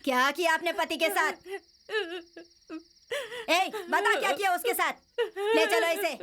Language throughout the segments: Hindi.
क्या किया आपने पति के साथ? ए, बता क्या किया उसके साथ? ले चलो इसे।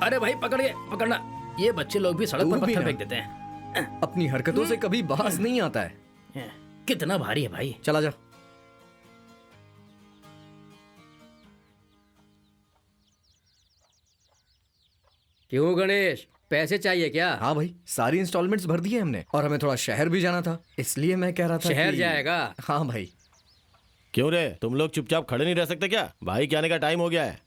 अरे भाई पकड़ना। ये बच्चे लोग भी सड़क पर पत्थर फेंक देते हैं। अपनी हरकतों से कभी बाज नहीं आता है। कितना भारी है भाई। चला जा। क्यों गणेश, पैसे चाहिए क्या? हाँ भाई, सारी इंस्टॉलमेंट्स भर दी है हमने और हमें थोड़ा शहर भी जाना था, इसलिए मैं कह रहा था शहर कि... जाएगा? हाँ भाई। क्यों रे, तुम लोग चुपचाप खड़े नहीं रह सकते क्या? भाई के आने का टाइम हो गया है।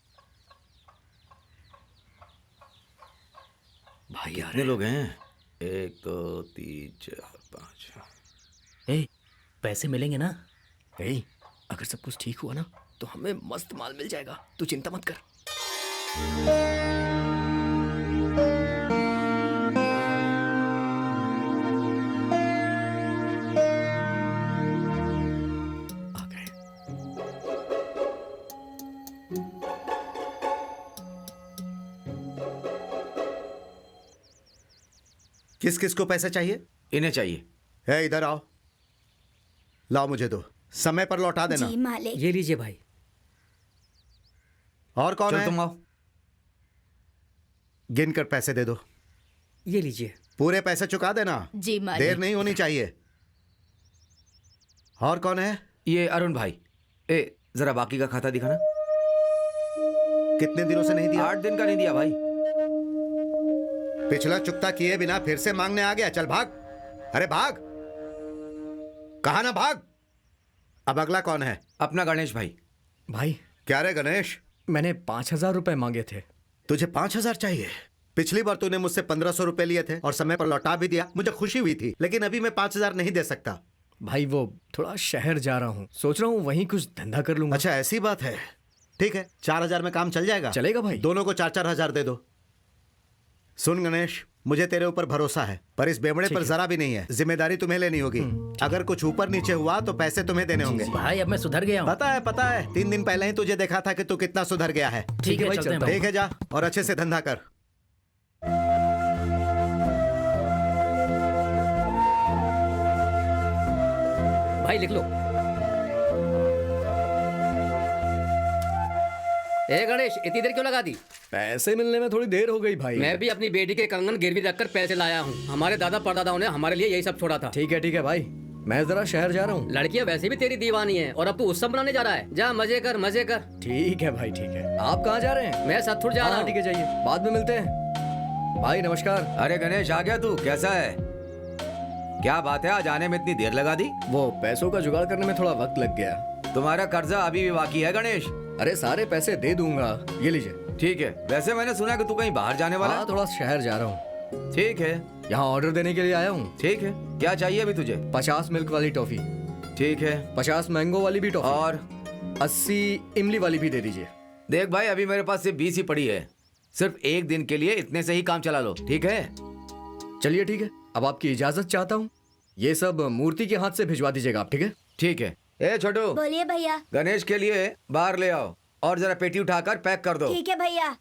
भाई कितने लोग हैं? 1 2 3 4 5। ए, पैसे मिलेंगे ना? ए, अगर सब कुछ ठीक हुआ ना तो हमें मस्त माल मिल जाएगा, तू चिंता मत कर। आ गए। किस किस को पैसे चाहिए? इन्हें चाहिए। है, इधर आओ। लाओ, मुझे दो, समय पर लौटा देना। जी मालिक। ये लीजिए भाई। और कौन चल है? तुम आओ। गिन कर पैसे दे दो। ये लीजिए। पूरे पैसे चुका देना। जी मालिक। देर नहीं होनी चाहिए। और कौन है? ये अरुण भाई। जरा बाकी का खाता दिखाना। कितने दिनों से नहीं दिया? 8 दिन का नहीं दिया भाई। पिछला चुकता किए बिना फिर से मांगने आ गया। चल भाग। अरे भाग, कहा ना भाग। अब अगला कौन है? अपना गणेश भाई। भाई क्या रे गणेश, मैंने 5,000 रुपए मांगे थे। तुझे 5,000 चाहिए? पिछली बार तूने मुझसे 1,500 रुपए लिए थे और समय पर लौटा भी दिया, मुझे खुशी हुई थी, लेकिन अभी मैं 5,000 नहीं दे सकता। भाई वो थोड़ा शहर जा रहा हूँ, सोच रहा हूँ वहीं कुछ धंधा कर लूंगा। अच्छा ऐसी बात है, ठीक है, 4,000 में काम चल जाएगा? चलेगा भाई। दोनों को 4-4 हजार दे दो। सुन गणेश, मुझे तेरे ऊपर भरोसा है, पर इस बेमड़े पर जरा भी नहीं है। जिम्मेदारी तुम्हें लेनी होगी। अगर कुछ ऊपर नीचे हुआ तो पैसे तुम्हें देने होंगे। भाई अब मैं सुधर गया हूँ। पता है 3 दिन पहले ही तुझे देखा था कि तू कितना सुधर गया है। ठीक है भाई, चलते हैं चलता भाई। ठीक है, जा और अच्छे से धंधा कर। भाई लिख लो। गणेश, इतनी देर क्यों लगा दी? पैसे मिलने में थोड़ी देर हो गई भाई। मैं भी अपनी बेटी के कंगन गिरवी रखकर पैसे लाया हूँ। हमारे दादा परदादाओं ने हमारे लिए यही सब छोड़ा था। ठीक है भाई, मैं जरा शहर जा रहा हूँ। लड़कियां वैसे भी तेरी दीवानी है और अब तू उत्सव बनाने जा रहा है। जा मजे कर मजे कर। ठीक है भाई, ठीक है। आप कहाँ जा रहे हैं? मैं सत्थुर जा रहा हूँ। ठीक है, जाइए, बाद में मिलते हैं। भाई नमस्कार। अरे गणेश, आ गया तू? कैसा है? क्या बात है, आज आने में इतनी देर लगा दी? वो पैसों का जुगाड़ करने में थोड़ा वक्त लग गया। तुम्हारा कर्जा अभी भी बाकी है गणेश। अरे सारे पैसे दे दूंगा, ये लीजिए। ठीक है, वैसे मैंने सुना कि तू कहीं बाहर जाने वाला हाँ, है। थोड़ा शहर जा रहा हूँ। ठीक है। यहाँ ऑर्डर देने के लिए आया हूँ। ठीक है, क्या चाहिए अभी तुझे? 50 मिल्क वाली टॉफी। ठीक है। 50 मैंगो वाली भी टॉफी। और 80 इमली वाली भी दे दीजिए। देख भाई, अभी मेरे पास सिर्फ 20 ही पड़ी है। सिर्फ 1 दिन के लिए इतने से ही काम चला लो, ठीक है? चलिए ठीक है, अब आपकी इजाजत चाहता हूँ। ये सब मूर्ति के हाथ से भिजवा दीजिएगा आप, ठीक है? ठीक है। ए छोटू, बोलिए भैया। गणेश के लिए बाहर ले आओ और जरा पेटी उठाकर पैक कर दो। ठीक है भैया।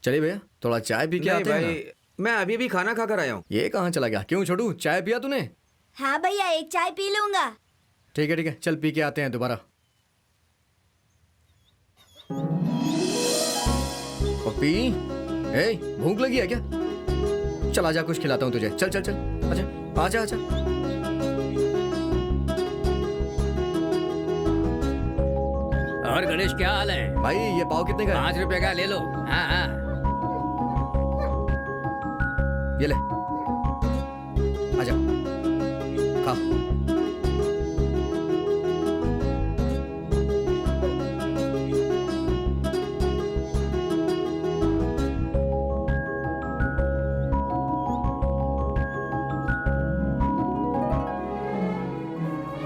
चलिए भैया, थोड़ा चाय पी के नहीं आते हैं भाई, मैं अभी भी खाना खाकर आया हूँ। ये कहाँ चला गया? क्यों छोटू, चाय पिया तूने? हाँ भैया, एक चाय पी लूंगा। ठीक है, चल पी के आते हैं दोबारा। और पी। ए, भूख लगी है क्या? चल आजा, कुछ खिलाता हूँ तुझे। चल चल चल, आजा आजा आजा। और गणेश क्या हाल है? भाई ये पाव कितने का है? 5 रुपए का ले लो। हाँ हाँ। ये ले, आजा खा।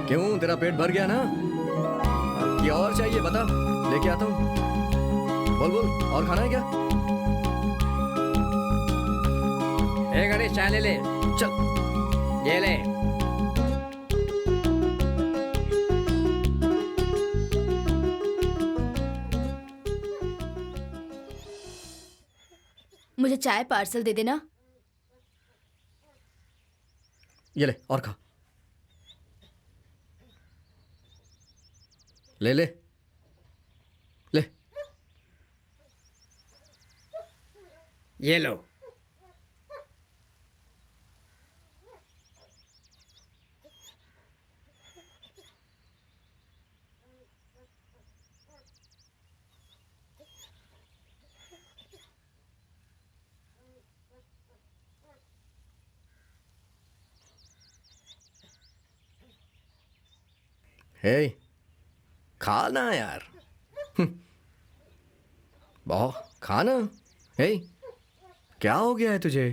क्यों, तेरा पेट भर गया ना? कि और चाहिए बता, लेके आता हूँ। बोल बोल, और खाना है क्या? ए गणेश चाय ले ले। चल। ये ले। मुझे चाय पार्सल दे देना। ये ले और खा। ले ले ले। ये लो। हे, खाना यार। बहुत खाना। हे, क्या हो गया है तुझे?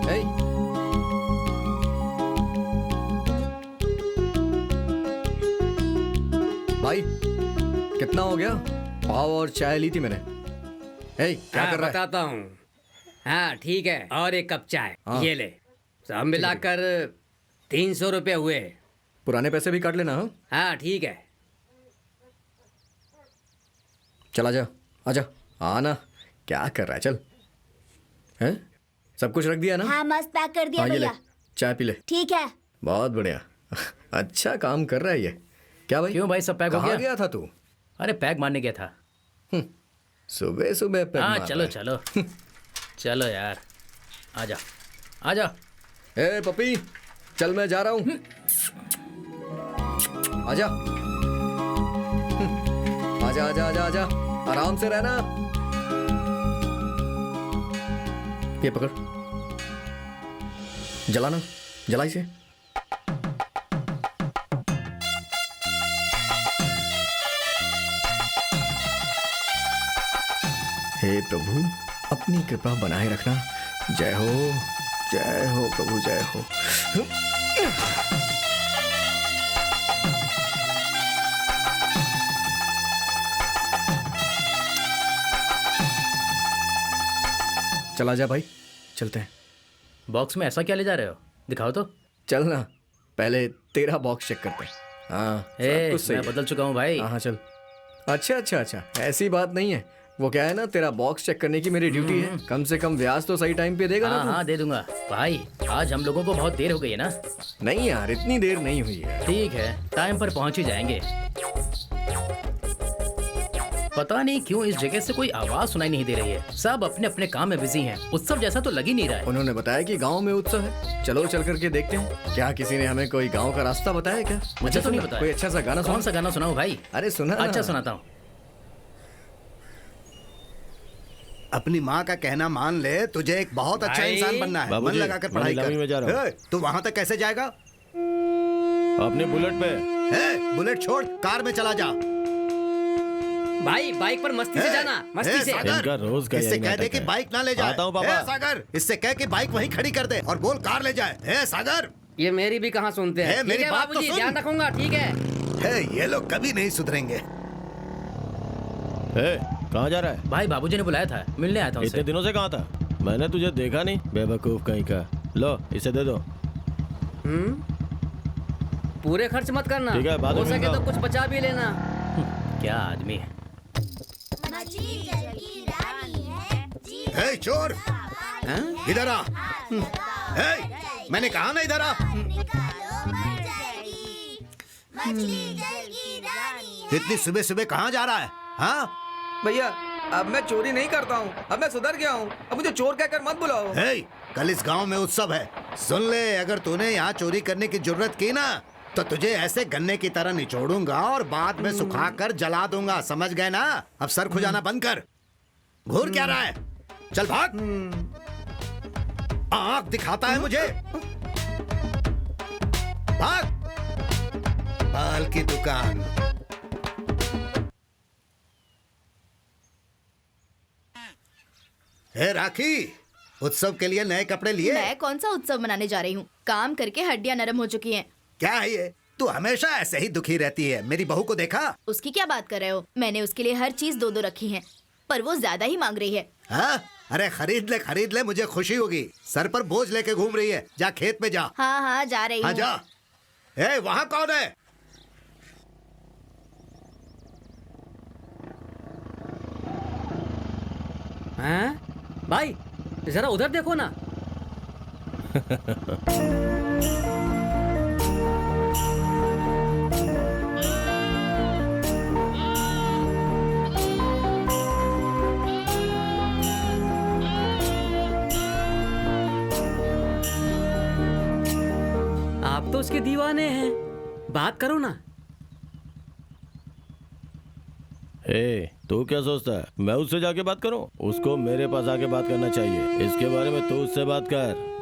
हे, भाई कितना हो गया? पाव और चाय ली थी मैंने। हे, क्या हाँ, कर रहा है? बताता हूँ। हाँ ठीक है, और 1 कप चाय। हाँ। ये ले। सब मिलाकर 300 रुपए हुए। पुराने पैसे भी काट लेना। हाँ, हाँ ठीक है। चल आजा आजा, आना। क्या कर रहा है? चल। हैं? सब कुछ रख दिया ना? हाँ मस्त पैक कर दिया हाँ, ये ले, भैया। चाय पी ले। ठीक है। बहुत बढ़िया। अच्छा काम कर रहा है ये। क्या भाई? क्यों भाई, सब पैक हो कहाँ गया? गया था तू? अरे पैक मारने गया था। सुबह सुबह पे हाँ मार चलो रहा चलो चलो यार, आजा आजा। है। ए पपी, चल मैं जा रहा हूँ। आजा आजा आजा आजा आजा, आराम से रहना। ये पकड़, जलाना, जला इसे। हे प्रभु, अपनी कृपा बनाए रखना। जय हो प्रभु, जय हो। चला जा भाई, चलते हैं। बॉक्स में ऐसा क्या ले जा रहे हो? दिखाओ तो। चल ना, पहले तेरा बॉक्स चेक करते हैं। हाँ, सब ए, कुछ सही मैं है। बदल चुका हूँ भाई। हाँ हाँ चल। अच्छा अच्छा अच्छा, ऐसी बात नहीं है। वो क्या है ना, तेरा बॉक्स चेक करने की मेरी ड्यूटी है। कम से कम ब्याज तो सही टाइम पे देगा ना हाँ तू? हाँ दे दूंगा भाई। आज हम लोगों को बहुत देर हो गई है ना। नहीं यार, इतनी देर नहीं हुई है। ठीक है, टाइम पर पहुंच ही जाएंगे। पता नहीं क्यों इस जगह से कोई आवाज सुनाई नहीं दे रही है। सब अपने अपने काम में बिजी हैं। उत्सव जैसा तो लग ही नहीं रहा है। उन्होंने बताया कि गांव में उत्सव है। चलो चल करके देखते हैं। क्या किसी ने हमें कोई गांव का रास्ता बताया क्या? मुझे तो नहीं सुना, बताया। कोई अच्छा सा गाना कौन सुना। सा गाना सुनाऊं भाई? अरे सुना ना। अच्छा सुनाता हूँ। अपनी माँ का कहना मान ले, तुझे एक बहुत अच्छा भाई। इंसान बनना है। मन बाबूजी, लगाकर मैं पढ़ाई नीलामी में जा रहा हूँ। कर। तू वहां तक कैसे जाएगा? अपने बुलेट पे। बुलेट छोड़, कार में चला जा। भाई बाइक पर मस्ती से जाना, मस्ती से। सागर, इनका रोज का इससे यही कह दे नाटक कि है। बाइक ना ले जाए। आता हूँ पापा। सागर, इससे कह कि बाइक वहीं खड़ी कर दे और बोल कार ले जाए। सागर, ये मेरी भी कहाँ सुनते हैं। मेरी ठीक है बात तो बाबूजी, सुन। ध्यान रखूंगा। ठीक है। ये लोग कभी नहीं सुधरेंगे। कहाँ जा रहा है? भाई बाबूजी ने बुलाया था, मिलने आया था इतने उनसे। दिनों से कहाँ था? मैंने तुझे देखा नहीं, बेवकूफ कहीं का। लो इसे दे दो। पूरे खर्च मत करना। ठीक है, बाद में हो सके मिलता तो हूँ। कुछ बचा भी लेना। क्या आदमी है। मछली जल की रानी है, जी ए, चोर इधर आ। मैंने कहा ना इधर आ। इतनी सुबह सुबह कहाँ जा रहा है? हाँ भैया अब मैं चोरी नहीं करता हूँ, अब मैं सुधर गया हूँ, अब मुझे चोर कहकर मत बुलाओ। कल इस गांव में उत्सव है। सुन ले, अगर तूने यहाँ चोरी करने की जुर्रत की ना तो तुझे ऐसे गन्ने की तरह निचोड़ूंगा और बाद में सुखाकर जला दूंगा, समझ गए ना? अब सर खुजाना बंद कर। घूर क्या रहा है? चल भाग। आंख दिखाता है मुझे। भाग। बाल की दुकान। हे राखी, उत्सव के लिए नए कपड़े लिए? मैं कौन सा उत्सव मनाने जा रही हूँ? काम करके हड्डियां नरम हो चुकी हैं। क्या है ये? तू हमेशा ऐसे ही दुखी रहती है। मेरी बहू को देखा? उसकी क्या बात कर रहे हो? मैंने उसके लिए हर चीज दो रखी है, पर वो ज्यादा ही मांग रही है। हाँ? अरे खरीद ले, मुझे खुशी होगी। सर पर बोझ लेके घूम रही है। जा खेत में जा। हाँ हाँ जा रही हाँ हूँ। जा। वहाँ कौन है? हैं? भाई जरा उधर देखो ना। आप तो उसके दीवाने हैं, बात करो ना। तू क्या सोचता है मैं उससे जाके बात करूं? उसको मेरे पास आके बात करना चाहिए। इसके बारे में तू उससे बात कर।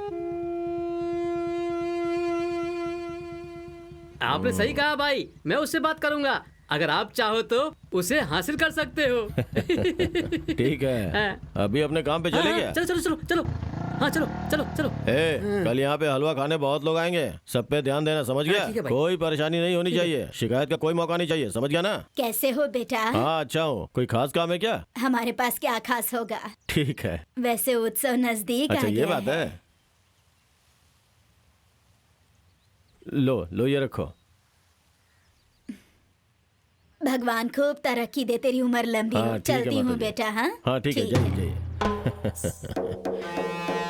आपने सही कहा भाई, मैं उससे बात करूंगा। अगर आप चाहो तो उसे हासिल कर सकते हो। ठीक है, अभी अपने काम पे चले गया। चलो चलो चलो चलो। हाँ चलो चलो चलो। कल यहाँ पे हलवा खाने बहुत लोग आएंगे, सब पे ध्यान देना, समझ गया? ठीक है भाई। कोई परेशानी नहीं होनी चाहिए, शिकायत का कोई मौका नहीं चाहिए, समझ गया ना? कैसे हो बेटा? हाँ अच्छा हूँ। कोई खास काम है क्या? हमारे पास क्या खास होगा? ठीक है। वैसे उत्सव नजदीक अच्छा आ ये गया बात है। लो ये रखो। भगवान खूब तरक्की दे, तेरी उम्र लंबी हो। हाँ, ठीक है चलती हूँ माताजी। बेटा। हाँ हाँ ठीक है, जाइए जाइए।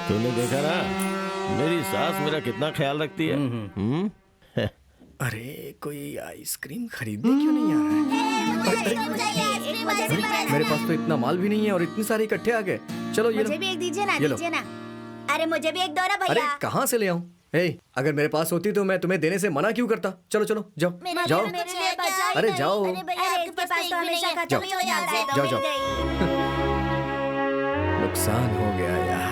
तूने देखा ना मेरी सास मेरा कितना ख्याल रखती है। अरे कोई आइसक्रीम खरीदने क्यों नहीं आ रहा है? मेरे पास तो इतना माल भी नहीं है और इतने सारे इकट्ठे आ गए। चलो ये लो। मुझे भी एक दीजिए ना, ये लो। दीजिए ना। अरे मुझे भी एक दो ना अरे भैया। कहाँ से ले आऊं? अगर मेरे पास होती तो मैं तुम्हें देने से मना क्यों करता? चलो चलो जाओ जाओ। अरे जाओ आपके पास तो हमेशा खत्म ही हो जाता है। जाओ, जाओ। नुकसान हो गया यार।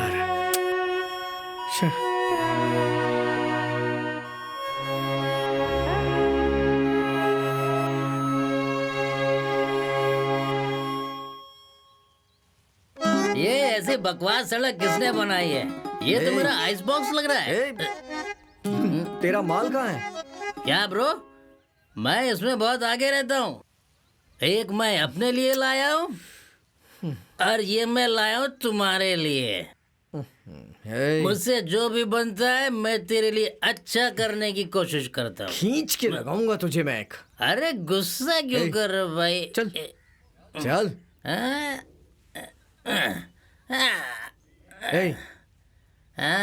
ये ऐसे बकवास सड़क किसने बनाई है? ये तो मेरा आइस बॉक्स लग रहा है। तेरा माल कहाँ है? क्या ब्रो, मैं इसमें बहुत आगे रहता हूँ। एक मैं अपने लिए लाया हूँ और ये मैं लाया हूँ तुम्हारे लिए। मुझसे जो भी बनता है मैं तेरे लिए अच्छा करने की कोशिश करता हूँ। खींच के लगाऊंगा तुझे मैं एक। अरे गुस्सा क्यों कर रहे हो भाई? चल चल।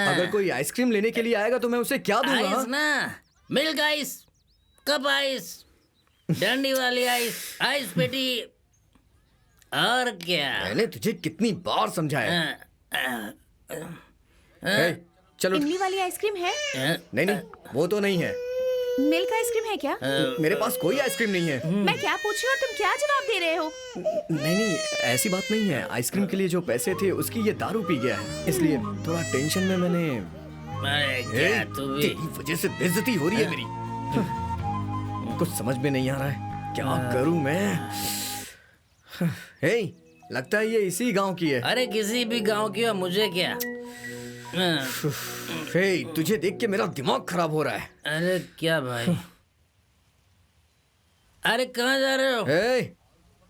अगर कोई आइसक्रीम लेने के लिए आएगा तो मैं उसे क्या दूंगा? आइस ना, मिल्क आइस, कप आइस, डंडी वाली आइस, आइस पेटी, और क्या? मैंने तुझे कितनी बार समझाया। चलो। इमली वाली आइसक्रीम है? नहीं नहीं वो तो नहीं है। मिल्क आइसक्रीम है क्या? मेरे पास कोई आइसक्रीम नहीं है। मैं क्या पूछ रही हूँ और तुम क्या जवाब दे रहे हो? नहीं ऐसी बात नहीं है। आइसक्रीम के लिए जो पैसे थे उसकी ये दारू पी गया है, इसलिए थोड़ा टेंशन में मैंने। अरे क्या तू भी? तेरी वजह से बेइज्जती हो रही है मेरी। कुछ समझ में नहीं आ रहा है, क्या करूं मैं? लगता है ये इसी गांव की है। अरे किसी भी गांव की हो, मुझे क्या? तुझे देख के मेरा दिमाग खराब हो रहा है। अरे क्या भाई? अरे कहाँ जा रहे हो?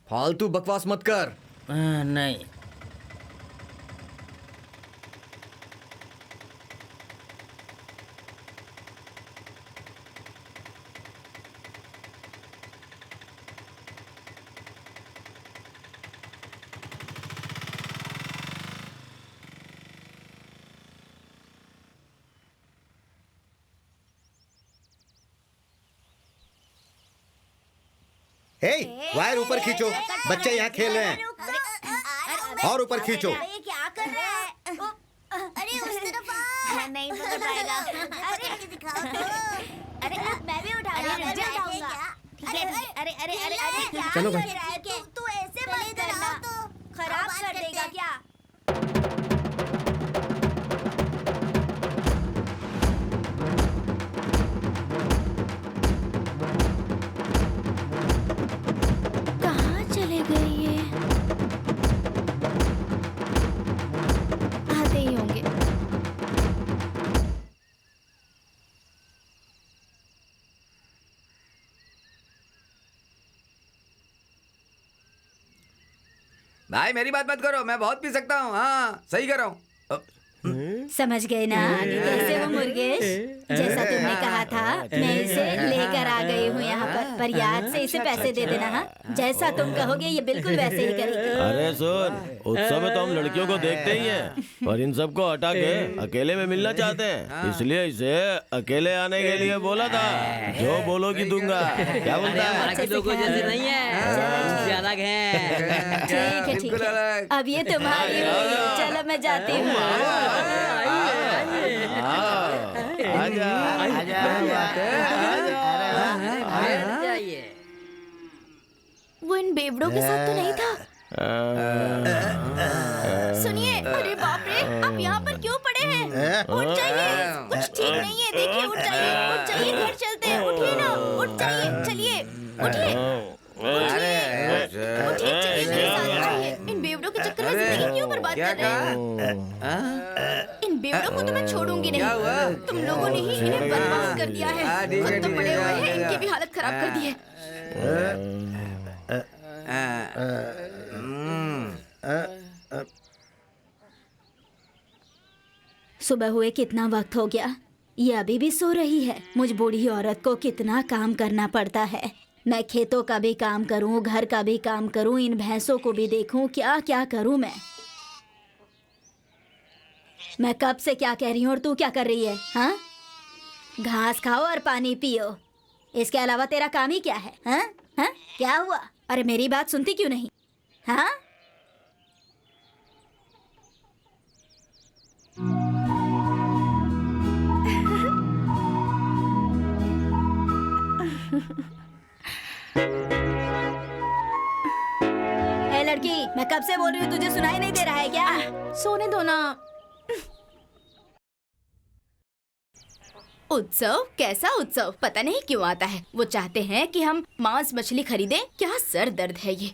फालतू बकवास मत कर। नहीं। हे, वायर ऊपर खींचो, बच्चे यहाँ खेल रहे हैं। और ऊपर खींचो। ये क्या कर रहा है? अरे उस तरफ आ। नहीं पकड़ पाएगा। अरे दिखाओ तो। अरे मैं भी उठाऊंगा। मैं भी उठाऊंगा। अरे अरे अरे अरे क्या चलो भाई। कर रहा है? तू ऐसे मत करना, तो खराब कर देगा क्या? कहाँ चले गए ये? आते ही होंगे। भाई मेरी बात मत करो, मैं बहुत पी सकता हूँ। हाँ सही कर रहा हूँ। समझ गए ना कैसे हो मुर्गेश? जैसा तुमने कहा था मैं इसे लेकर आ गई हूँ यहाँ पर याद से इसे पैसे दे देना। हाँ, जैसा तुम कहोगे ये बिल्कुल वैसे ही करेगी। अरे सुन, उत्सव में तो हम लड़कियों को देखते ही हैं, पर इन सबको हटा के अकेले में मिलना चाहते हैं, इसलिए इसे अकेले आने के लिए बोला था। जो बोलोगी दूंगा। क्या बोलता है? बाकी लोगों जैसे नहीं है, उससे अलग है। ठीक है ठीक बिल्कुल है, अलग। अब ये तुम्हारी हुई। चलो मैं जाती हूँ। वो इन बेवड़ों के साथ तो नहीं था। सुनिए, अरे बाप रे, आप यहाँ पर क्यों पड़े हैं? उठ जाइए, कुछ ठीक नहीं है। देखिए, उठ जाइए, घर चलते हैं। उठिए ना, उठ जाइए, चलिए, उठिए, उठिए, चलिए मेरे साथ आइए। इन बेवड़ों के चक्कर में जिंदगी क्यों बर्बाद क्या कर रहे हैं? इन बेवड़ों को तो मैं छोड़ूंगी नहीं। तुम लोगों ने ही इन्हें बर्बाद कर दिया है। ठीक है, खुद तो ठीक पड़े है, हुए हैं, ठीक है। इनकी भी हालत खराब कर दी है। सुबह हुए कितना वक्त हो गया? ये अभी भी सो रही है। मुझ बूढ़ी औरत को कितना काम करना पड़ता है। मैं खेतों का भी काम करूं, घर का भी काम करूं, इन भैंसों को भी देखूं, क्या क्या करूं मैं कब से क्या कह रही हूँ और तू क्या कर रही है? हाँ, घास खाओ और पानी पियो, इसके अलावा तेरा काम ही क्या है? हाँ हाँ, क्या हुआ? अरे मेरी बात सुनती क्यों नहीं? हाँ, ए लड़की, मैं कब से बोल रही हूँ, तुझे सुनाई नहीं दे रहा है क्या? सोने दो ना। उत्सव? कैसा उत्सव? पता नहीं क्यों आता है। वो चाहते हैं कि हम मांस मछली खरीदें। क्या सर दर्द है ये।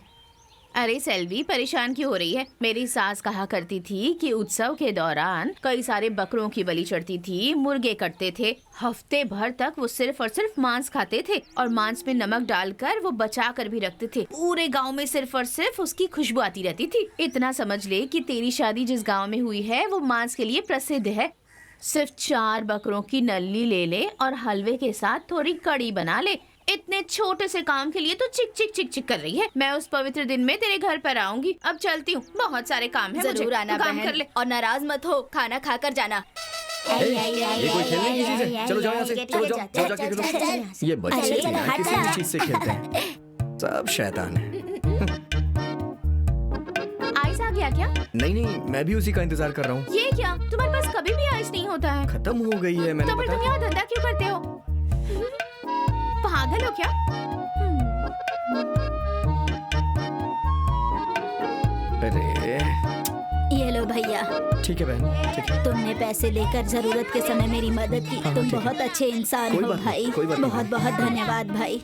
अरे सेल्वी, परेशान क्यों हो रही है? मेरी सास कहा करती थी कि उत्सव के दौरान कई सारे बकरों की बलि चढ़ती थी, मुर्गे कटते थे। हफ्ते भर तक वो सिर्फ और सिर्फ मांस खाते थे और मांस में नमक डालकर वो बचा कर भी रखते थे। पूरे गांव में सिर्फ और सिर्फ उसकी खुशबू आती रहती थी। इतना समझ ले कि तेरी शादी जिस गाँव में हुई है वो मांस के लिए प्रसिद्ध है। सिर्फ 4 बकरों की नल्ली ले ले और हलवे के साथ थोड़ी कड़ी बना ले। इतने छोटे से काम के लिए तो चिक चिक चिक चिक कर रही है। मैं उस पवित्र दिन में तेरे घर पर आऊंगी। अब चलती हूँ, बहुत सारे काम है मुझे। जरूर आना काम बहन, कर ले। और नाराज मत हो, खाना खाकर जाना। ये कोई खेलने की चीज है? चलो जाओ यहाँ से, चलो जाओ, जाओ जाके खेलो। ये बच्चे बिना किसी भी चीज से खेलते हैं, सब शैतान है। आइस आ गया क्या? नहीं, मैं भी उसी का इंतजार कर रहा हूँ। ये क्या, तुम्हारे पास कभी भी आइस नहीं होता है? खत्म हो गई है, मैंने तो फिर बताया। तुम यहाँ धंधा क्यों करते हो? पागल हो क्या? अरे ये लो भैया। ठीक है बहन, ठीक है। तुमने पैसे लेकर जरूरत के समय मेरी मदद की। तुम ठीक है। बहुत अच्छे इंसान कोई हो बात नहीं, भाई। कोई बात नहीं। बहुत बहुत धन्यवाद भाई।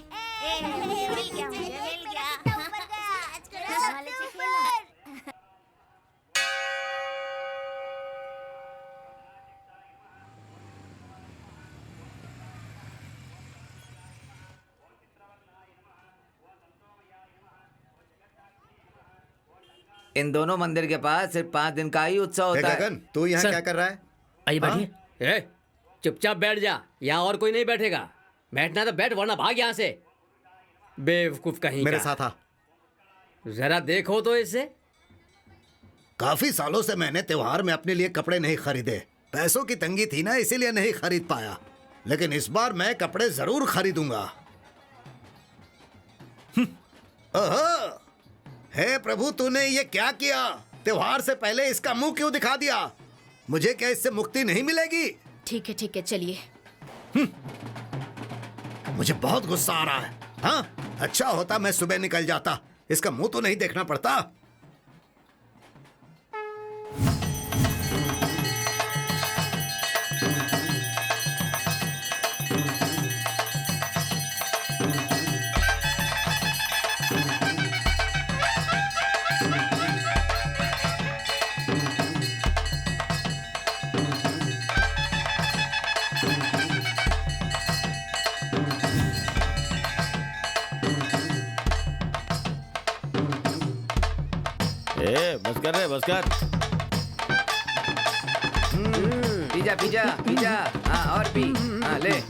इन दोनों मंदिर के पास सिर्फ 5 दिन का ही उत्सव होता है। गगन, तू यहाँ सर। क्या कर रहा है? आइए बैठिए। ए, चुपचाप बैठ जा, यहाँ और कोई नहीं बैठेगा। बैठना तो बैठ, वरना भाग यहाँ से। बेवकूफ कहीं मेरे का। साथ आ। जरा देखो तो इसे। काफी सालों से मैंने त्योहार में अपने लिए कपड़े नहीं खरीदे। पैसों की तंगी थी ना, इसीलिए नहीं खरीद पाया। लेकिन इस बार मैं कपड़े जरूर खरीदूंगा। ओहो, हे प्रभु, तूने ये क्या किया? त्योहार से पहले इसका मुंह क्यों दिखा दिया? मुझे क्या इससे मुक्ति नहीं मिलेगी? ठीक है चलिए। मुझे बहुत गुस्सा आ रहा है। हाँ, अच्छा होता मैं सुबह निकल जाता, इसका मुंह तो नहीं देखना पड़ता। बस कर रे, बस कर। पिज्जा पिज्जा पिज्जा, हाँ और पी, हाँ ले।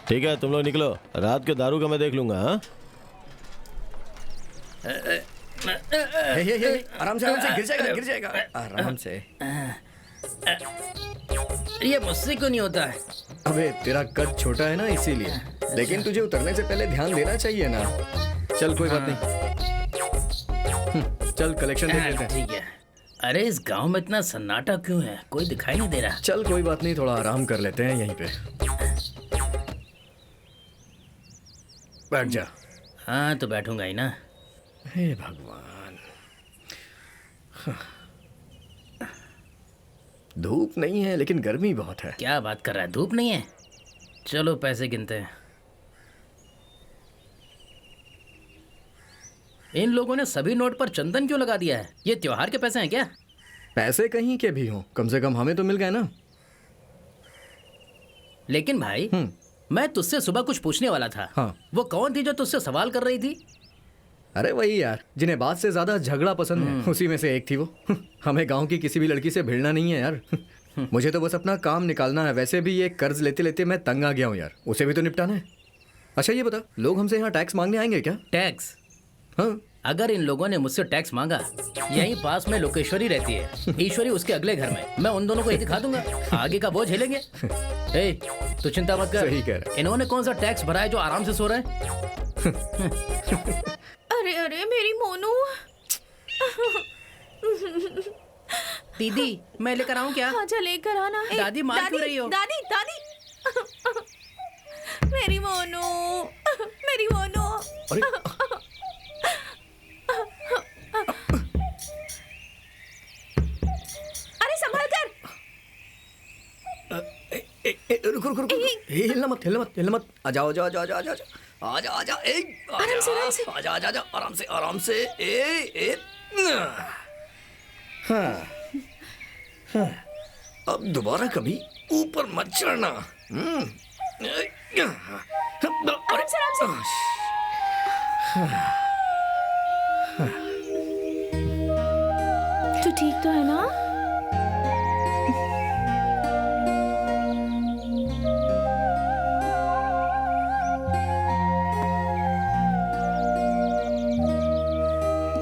ठीक है, तुम लोग निकलो, रात के दारू का मैं देख लूंगा। हाँ, आराम से गिर जाएगा आराम से। ये मुझसे क्यों नहीं होता है? अबे तेरा कद छोटा है ना, इसीलिए। लेकिन तुझे उतरने से पहले ध्यान देना चाहिए ना। चल कोई बात नहीं, चल कलेक्शन देख लेते हैं। ठीक है। अरे इस गांव में इतना सन्नाटा क्यों है? कोई दिखाई नहीं दे रहा। चल कोई बात नहीं, थोड़ा आराम कर लेते हैं यहीं पे। बैठ जा। हाँ तो बैठूंगा ही ना। हे भगवान, धूप नहीं है लेकिन गर्मी बहुत है। क्या बात कर रहा है? धूप नहीं है? चलो पैसे गिनते हैं। इन लोगों ने सभी नोट पर चंदन क्यों लगा दिया है? ये त्योहार के पैसे हैं क्या? पैसे कहीं के भी हों, कम से कम हमें तो मिल गए ना। लेकिन भाई मैं तुझसे सुबह कुछ पूछने वाला था। हाँ। वो कौन थी जो तुझसे सवाल कर रही थी? अरे वही यार, जिन्हें बात से ज्यादा झगड़ा पसंद है, उसी में से एक थी वो। हमें गांव की किसी भी लड़की से भिड़ना नहीं है यार। मुझे तो बस अपना काम निकालना है। वैसे भी ये कर्ज लेते लेते मैं तंग आ गया हूँ यार, उसे भी तो निपटाना है। अच्छा ये बता, लोग हमसे यहाँ टैक्स मांगने आएंगे क्या? टैक्स? हाँ। अगर इन लोगों ने मुझसे टैक्स मांगा, यहीं पास में लोकेश्वरी रहती है, ईश्वरी उसके अगले घर में, मैं उन दोनों को ही दिखा दूंगा, आगे का बोझ झेलेंगे। ए, तू चिंता मत कर। सही कह रहा है। इन्होंने कौन सा टैक्स भरा है जो आराम से सो रहे हैं? अरे अरे मेरी मोनू। दीदी मैं लेकर आऊं क्या? आजा लेकर आना। दादी मार क्यों रही हो? दादी दादी मेरी मोनू, मेरी मोनू। अरे संभाल कर। रुको हिलना मत। आ जाओ। आजा। आराम से। आराम से। हाँ। अब दोबारा कभी ऊपर मत चढ़ना। तू ठीक तो है ना?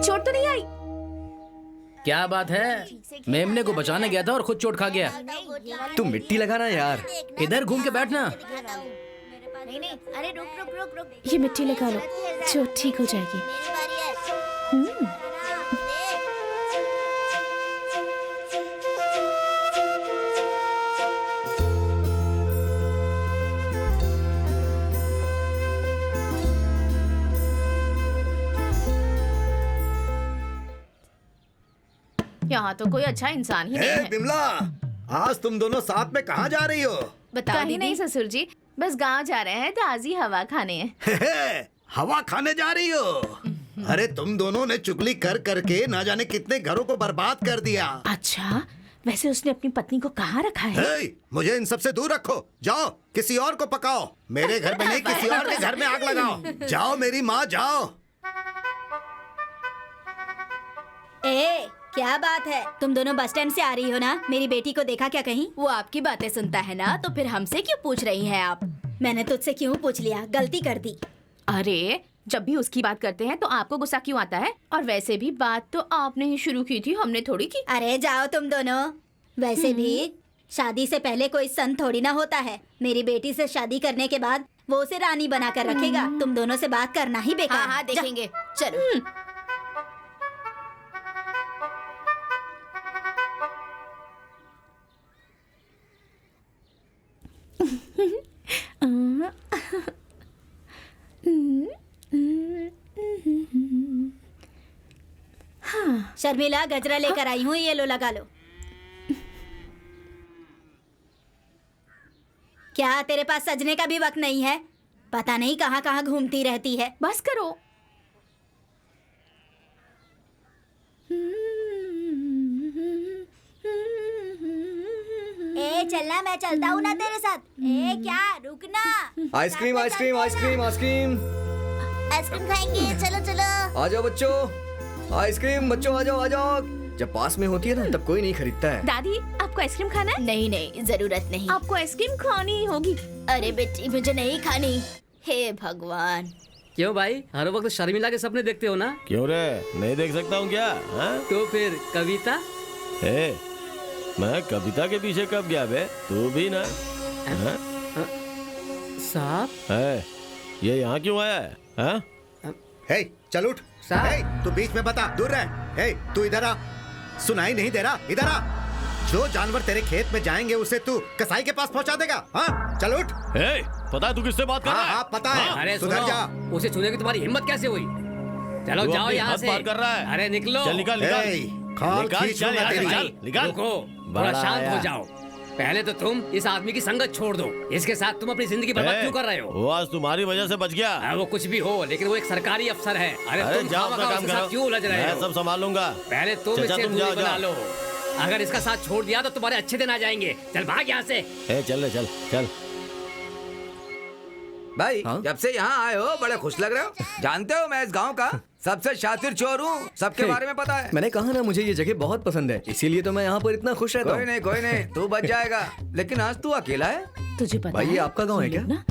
चोट तो नहीं आई? क्या बात है? मेमने को बचाने गया था और खुद चोट खा गया। तू मिट्टी लगाना यार। इधर घूम के बैठना। नहीं, अरे रुक। ये मिट्टी लगा लो, चोट ठीक हो जाएगी। यहाँ तो कोई अच्छा इंसान ही नहीं है। बिमला, आज तुम दोनों साथ में कहाँ जा रही हो? कहीं नहीं ससुर जी, बस गांव जा रहे हैं ताजी हवा खाने। हवा खाने जा रही हो? अरे तुम दोनों ने चुगली कर करके ना जाने कितने घरों को बर्बाद कर दिया। अच्छा, वैसे उसने अपनी पत्नी को कहाँ रखा है? मुझे इन सब से दूर रखो। जाओ किसी और को पकाओ, मेरे घर में नहीं, किसी और के घर में आग लगाओ। जाओ मेरी माँ, जाओ। क्या बात है? तुम दोनों बस स्टैंड से आ रही हो ना? मेरी बेटी को देखा क्या कहीं? वो आपकी बातें सुनता है ना, तो फिर हमसे क्यों पूछ रही हैं आप? मैंने तुझसे क्यों पूछ लिया? गलती कर दी। अरे जब भी उसकी बात करते हैं तो आपको गुस्सा क्यों आता है? और वैसे भी बात तो आपने ही शुरू की थी, हमने थोड़ी की। अरे जाओ तुम दोनों। वैसे भी शादी से पहले कोई संत थोड़ी ना होता है। मेरी बेटी से शादी करने के बाद वो उसे रानी बना कर रखेगा। तुम दोनों से बात करना ही बेकार। हाँ हाँ जा। देखेंगे, चलो। शर्मिला, गजरा लेकर आई हूँ, ये लो, लगा लो। क्या तेरे पास सजने का भी वक्त नहीं है? पता नहीं कहाँ कहाँ घूमती रहती है। बस करो। ए चलना, मैं चलता हूँ ना तेरे साथ। ए क्या, रुकना। Ice cream ice cream ice cream ice cream. Ice cream खाएंगे, चलो चलो। आ जाओ बच्चों, आइसक्रीम बच्चों, आ जाओ आ जाओ। जब पास में होती है ना तब कोई नहीं खरीदता है। दादी आपको आइसक्रीम खाना है? नहीं नहीं, जरूरत नहीं। आपको आइसक्रीम खानी ही होगी। अरे बेटी, मुझे नहीं खानी। हे भगवान। क्यों भाई, हर वक्त शर्मिला के सपने देखते हो ना? क्यों रे, नहीं देख सकता हूँ क्या? हाँ? तो फिर कविता? मैं कविता के पीछे कब गया बे? तू भी ना? साहब, ये यहाँ क्यों आया है? हाँ? हे, चल उठ। हे, तू बीच में बता, दूर रह। हे, तू इधर आ। सुनाई नहीं दे रहा? इधर आ। जो जानवर तेरे खेत में जाएंगे उसे तू कसाई के पास पहुंचा देगा। हाँ, चल उठ। पता है तू किससे बात कर रहा है? हाँ, पता है। अरे सुधर जा। उसे छूने की तुम्हारी हिम्मत कैसे हुई? चलो तू जाओ अपनी यहाँ हद से। पार कर रहा है। अरे निकलो। चल निकाल हे, खाल निकाल, खींच चल लूंगा यहाँ से, तेरी। निकाल, निकाल। रुको, थोड़ा बड़ा शांत हो आया। जाओ। पहले तो तुम इस आदमी की संगत छोड़ दो। इसके साथ तुम अपनी जिंदगी बर्बाद क्यों कर रहे हो? वो आज तुम्हारी वजह से बच गया। वो कुछ भी हो, लेकिन वो एक सरकारी अफसर है। अरे तुम जाओ अपना काम करो। क्यों उलझ रहे मैं हो? सब संभालूंगा। पहले तुम चाचा, इससे तुम दूरी जाओ, बना जाओ। लो। अगर इसका साथ छोड़ दिया तो तुम्हारे अच्छे दिन आ जाएंगे। चल भाग यहाँ से। चल ले, चल चल। भाई हाँ? जब से यहाँ आए हो बड़े खुश लग रहे हो। जानते हो मैं इस गांव का सबसे शातिर चोर हूँ, सबके बारे में पता है। मैंने कहा ना मुझे ये जगह बहुत पसंद है, इसीलिए तो मैं यहाँ पर इतना खुश रहता हूँ। कोई नहीं, तू बच जाएगा। लेकिन आज तू अकेला है। तुझे पता भाई, है ये आपका गांव है क्या? ना,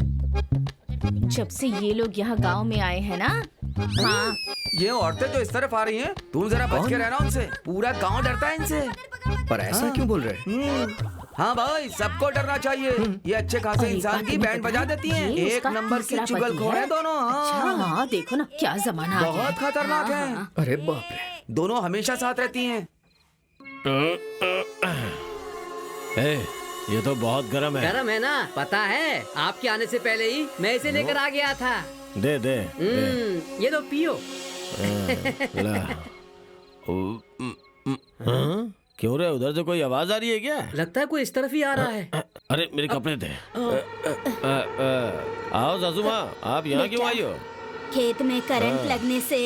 जब से ये लोग यहाँ गांव में आए हैं ना, हाँ, ये औरतें जो इस तरफ आ रही हैं, तुम जरा बच के रहना उनसे। पूरा गांव डरता है इनसे। पर ऐसा क्यों बोल रहे? हाँ भाई, सबको डरना चाहिए। ये अच्छे खासे अरे इंसान बात की नहीं बैंड पता। बजा देती हैं। ये एक उसका नंबर की तीसरा चुगलखोर पति है दोनों। अच्छा, हाँ, हाँ देखो ना क्या जमाना आ गया बहुत है। खतरनाक हाँ, है। हाँ। अरे बाप रे। दोनों हमेशा साथ रहती हैं। ये तो बहुत गर्म है। गरम है ना? पता है, आपके आने से पहले ही मैं इसे लेकर आ गया था। दे दे, ये तो पियो। ला। हाँ? क्यों रे, उधर से कोई आवाज आ रही है क्या? लगता है कोई इस तरफ ही आ रहा है। अरे मेरे कपड़े दे। आओ सासू माँ, आप यहाँ क्यों आई हो? खेत में करंट लगने से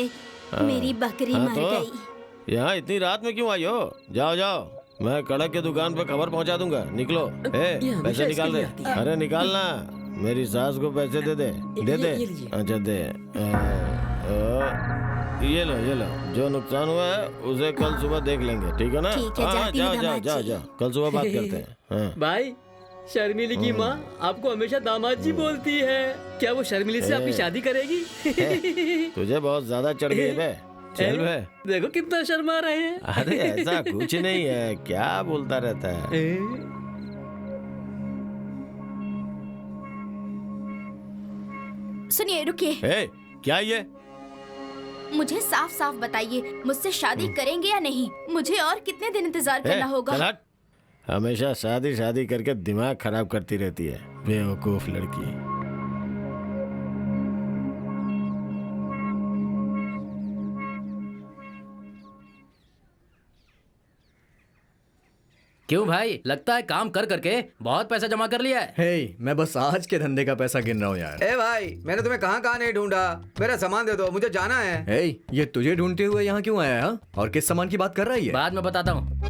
मेरी बकरी मर गई। यहाँ इतनी रात में क्यों आई हो? जाओ जाओ, मैं कड़क के दुकान पे खबर पहुँचा दूंगा। निकलो। पैसे निकाल दे। अरे निकालना, मेरी सास को पैसे दे दे। दे दे। अच्छा दे। ये लो, जो नुकसान हुआ है उसे कल सुबह देख लेंगे, ठीक है ना? ठीक है, हाँ, जाती हूँ जाओ दामाद जाओ जी। जाओ, कल सुबह बात करते हैं। हाँ। भाई, शर्मिली की माँ आपको हमेशा दामाद जी बोलती है। क्या वो शर्मिली से आपकी शादी करेगी? तुझे बहुत ज्यादा चढ़ गई बे। चल बे। देखो कितना शर्मा रहे हैं। अरे ऐसा कुछ नहीं है, क्या बोलता रहता है? सुनिए, रुकिए। क्या ये? मुझे साफ साफ बताइए, मुझसे शादी करेंगे या नहीं? मुझे और कितने दिन इंतजार करना होगा? चल हट। हमेशा शादी शादी करके दिमाग खराब करती रहती है, बेवकूफ लड़की। क्यों भाई, लगता है काम कर करके बहुत पैसा जमा कर लिया है। हे, मैं बस आज के धंधे का पैसा गिन रहा हूँ यार। ए भाई, मैंने तुम्हें कहाँ कहाँ नहीं ढूंढा। मेरा सामान दे दो, मुझे जाना है। हे, ये तुझे ढूंढते हुए यहाँ क्यों आया है? और किस सामान की बात कर रही है? बाद में बताता हूँ।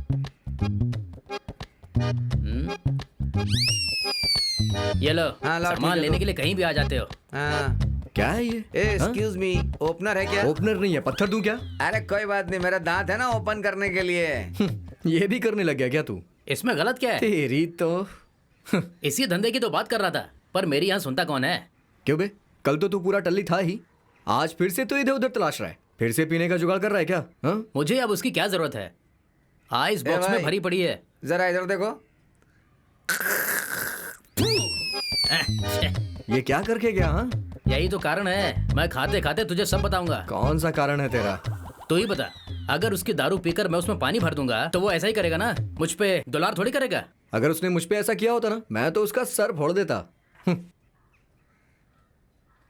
ये लो, हाँ, लाओ, ठीक सामान है, लेने दो। के लिए कहीं भी आ जाते हो। हाँ, क्या है ये? एक्सक्यूज मी, ओपनर है क्या? ओपनर नहीं है, पत्थर दूं क्या? अरे कोई बात नहीं, मेरा दांत है ना ओपन करने के लिए। ये भी करने लग गया क्या तू? इसमें गलत क्या है? तेरी तो इसी धंधे की तो बात कर रहा था, पर मेरी यहाँ सुनता कौन है? क्यों बे, कल तो तू पूरा टल्ली था ही, आज फिर से तो इधर उधर तलाश रहा है, फिर से पीने का जुगाड़ कर रहा है क्या? हाँ? मुझे अब उसकी क्या जरूरत है? आइस ए बॉक्स में भाई, भरी पड़ी है। जरा इधर देखो। ये क्या करके गया? हाँ, यही तो कारण है, मैं खाते खाते तुझे सब बताऊंगा। कौन सा कारण है तेरा? तो ही बता, अगर उसकी दारू पीकर मैं उसमें पानी भर दूंगा तो वो ऐसा ही करेगा ना? मुझ पे दुलार थोड़ी करेगा। अगर उसने मुझ पे ऐसा किया होता ना, मैं तो उसका सर फोड़ देता।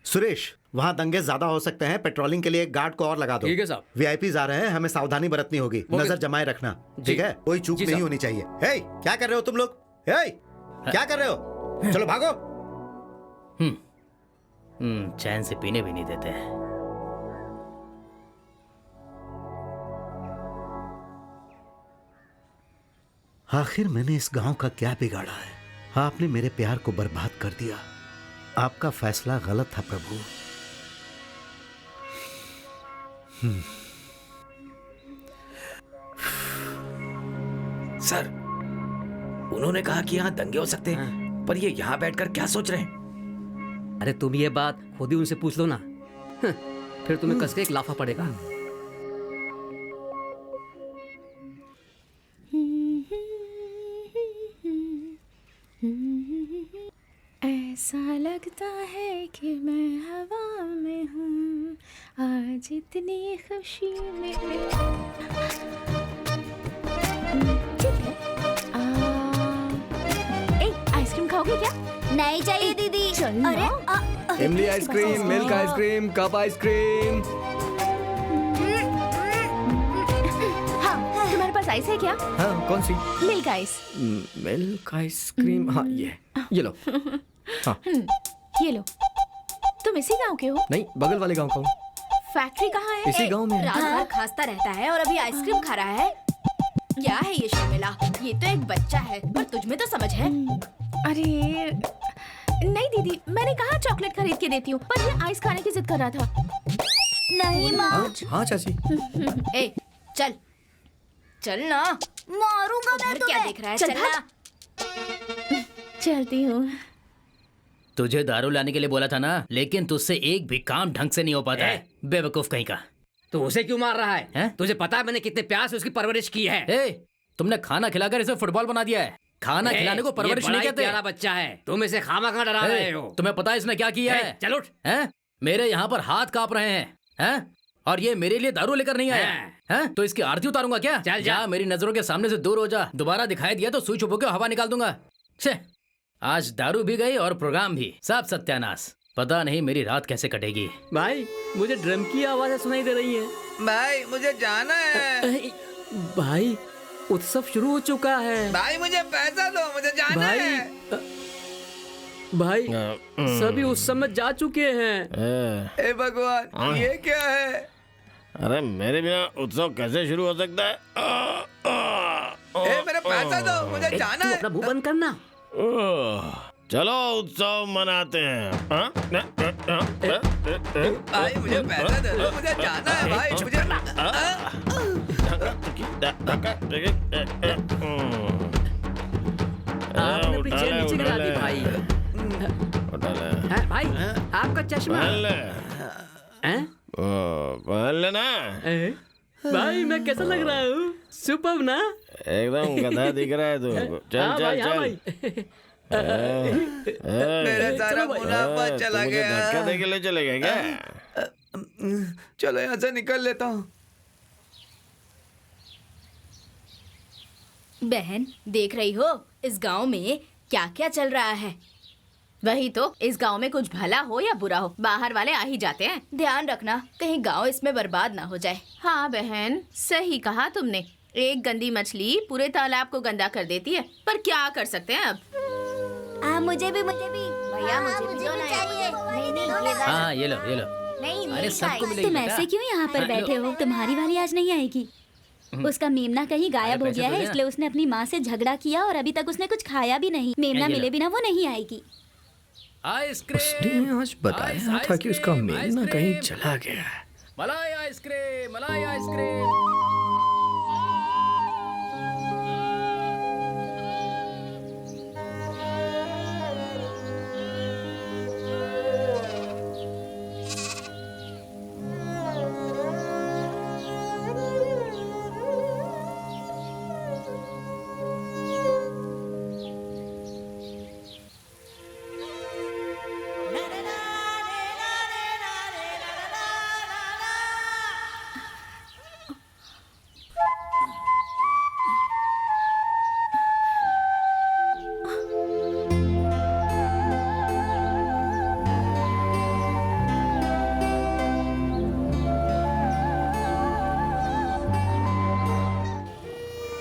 सुरेश, वहाँ दंगे ज्यादा हो सकते हैं, पेट्रोलिंग के लिए एक गार्ड को और लगा दो। ठीक है साहब। वीआईपीज आ रहे हैं, हमें सावधानी बरतनी होगी, नजर जमाए रखना, ठीक है? कोई चूक नहीं होनी चाहिए। हे, क्या कर रहे हो तुम लोग? हे, क्या कर रहे हो? चलो भागो। चैन से पीने भी नहीं देते। आखिर मैंने इस गांव का क्या बिगाड़ा है? आपने मेरे प्यार को बर्बाद कर दिया। आपका फैसला गलत था प्रभु। सर, उन्होंने कहा कि यहाँ दंगे हो सकते हैं, पर ये यहाँ बैठकर क्या सोच रहे हैं? अरे तुम ये बात खुद ही उनसे पूछ लो ना। फिर तुम्हें कस के एक लाफा पड़ेगा। ऐसा लगता है कि मैं हवा में हूँ, आज इतनी खुशी में। आइसक्रीम खाओगे क्या? नहीं चाहिए दीदी। अरे इमली ice cream, milk ice cream, cup ice cream. हाँ, तुम्हारे पास आइस है क्या? हाँ, कौन सी? Milk ice. मिल्क आइसक्रीम, हाँ ये लो। हाँ, ये लो। तुम इसी गांव के हो? नहीं, बगल वाले गांव का हूँ। फैक्ट्री कहाँ है? इसी गांव में है। रात भर खांसता रहता है और अभी आइसक्रीम खा रहा है। क्या है ये शर्मिला? ये तो एक बच्चा है, पर तुझ में तो समझ है। अरे नहीं दीदी, मैंने कहा चॉकलेट खरीद के देती हूँ, पर ये आइस खाने की जिद कर रहा था। नहीं माँ। हाँ चाची। ए, चल चल ना, मारूंगा मैं उधर क्या तुम्हें। देख रहा है? चल चल ना। चलती हूँ। तुझे दारू लाने के लिए बोला था ना, लेकिन तुझसे एक भी काम ढंग से नहीं हो पाता है, बेवकूफ कहीं का। तो उसे क्यों मार रहा है? हैं? तुझे पता है मैंने कितने प्यार से उसकी परवरिश की है। ए, तुमने खाना खिलाकर इसे फुटबॉल बना दिया है। खाना खिलाने को परवरिश नहीं कहते। प्यारा बच्चा है, तुम इसे खामा डरा रहे हो। तुम्हें पता है इसने क्या किया है? चल उठ। हैं? मेरे यहाँ पर हाथ कांप रहे हैं? और ये मेरे लिए दारू लेकर नहीं आया हैं? तो इसकी आरती उतारूंगा क्या? चल जा, मेरी नजरों के सामने से दूर हो जा। दोबारा दिखाई दिया तो सुई चुप होकर हवा निकाल दूंगा। छे, आज दारू भी गई और प्रोग्राम भी, सब सत्यानाश। पता नहीं मेरी रात कैसे कटेगी। भाई, मुझे ड्रम की आवाजें सुनाई दे रही हैं। भाई मुझे जाना है। भाई, उत्सव शुरू हो चुका है। भाई मुझे पैसा दो, मुझे जाना भाई, है। भाई, सभी उत्सव में जा चुके हैं। ए भगवान, ये क्या है? अरे मेरे बिना उत्सव कैसे शुरू हो सकता है? ए मेरा पैसा दो, मुझे जाना तू है। अपना मुंह बंद करना। चलो उत्सव मनाते हैं। भाई मुझे पैसा दे दो, मुझे जाना है भाई, मुझे। आपने पीछे नीचे गिरा दी भाई। हैं, भाई, आपका चश्मा। हैं? पहन लेना। भाई मैं कैसा लग रहा हूँ? सुपर्ब ना? एकदम गधा दिख रहा है तू। चल हाँ चल भाई, हाँ चल। भाई। मेरा सारा मुनाफा चला मुझे गया। धक्का दे के ले चले गए क्या? चलो यहाँ से निकल लेता हूँ। बहन, देख रही हो इस गांव में क्या क्या चल रहा है? वही तो, इस गांव में कुछ भला हो या बुरा हो, बाहर वाले आ ही जाते हैं। ध्यान रखना कहीं गांव इसमें बर्बाद ना हो जाए। हाँ बहन, सही कहा तुमने। एक गंदी मछली पूरे तालाब को गंदा कर देती है, पर क्या कर सकते हैं अब। मुझे भी भैया, मुझे भी दो ना चाहिए। नहीं, हाँ, ये लो ये लो। नहीं, अरे सबको मिलेगी तुम बेटा। ऐसे क्यों यहाँ पर बैठे हो? तुम्हारी वाली आज नहीं आएगी। उसका मेमना कहीं गायब हो पैसे गया तो है, देना। इसलिए उसने अपनी माँ से झगड़ा किया और अभी तक उसने कुछ खाया भी नहीं। मेमना ये लो। मिले बिना वो नहीं आएगी। आइसक्रीम। उसने आज बताया था कि उसका मेल ना कहीं चला गया है। मलाई आइसक्रीम, मलाई आइसक्रीम।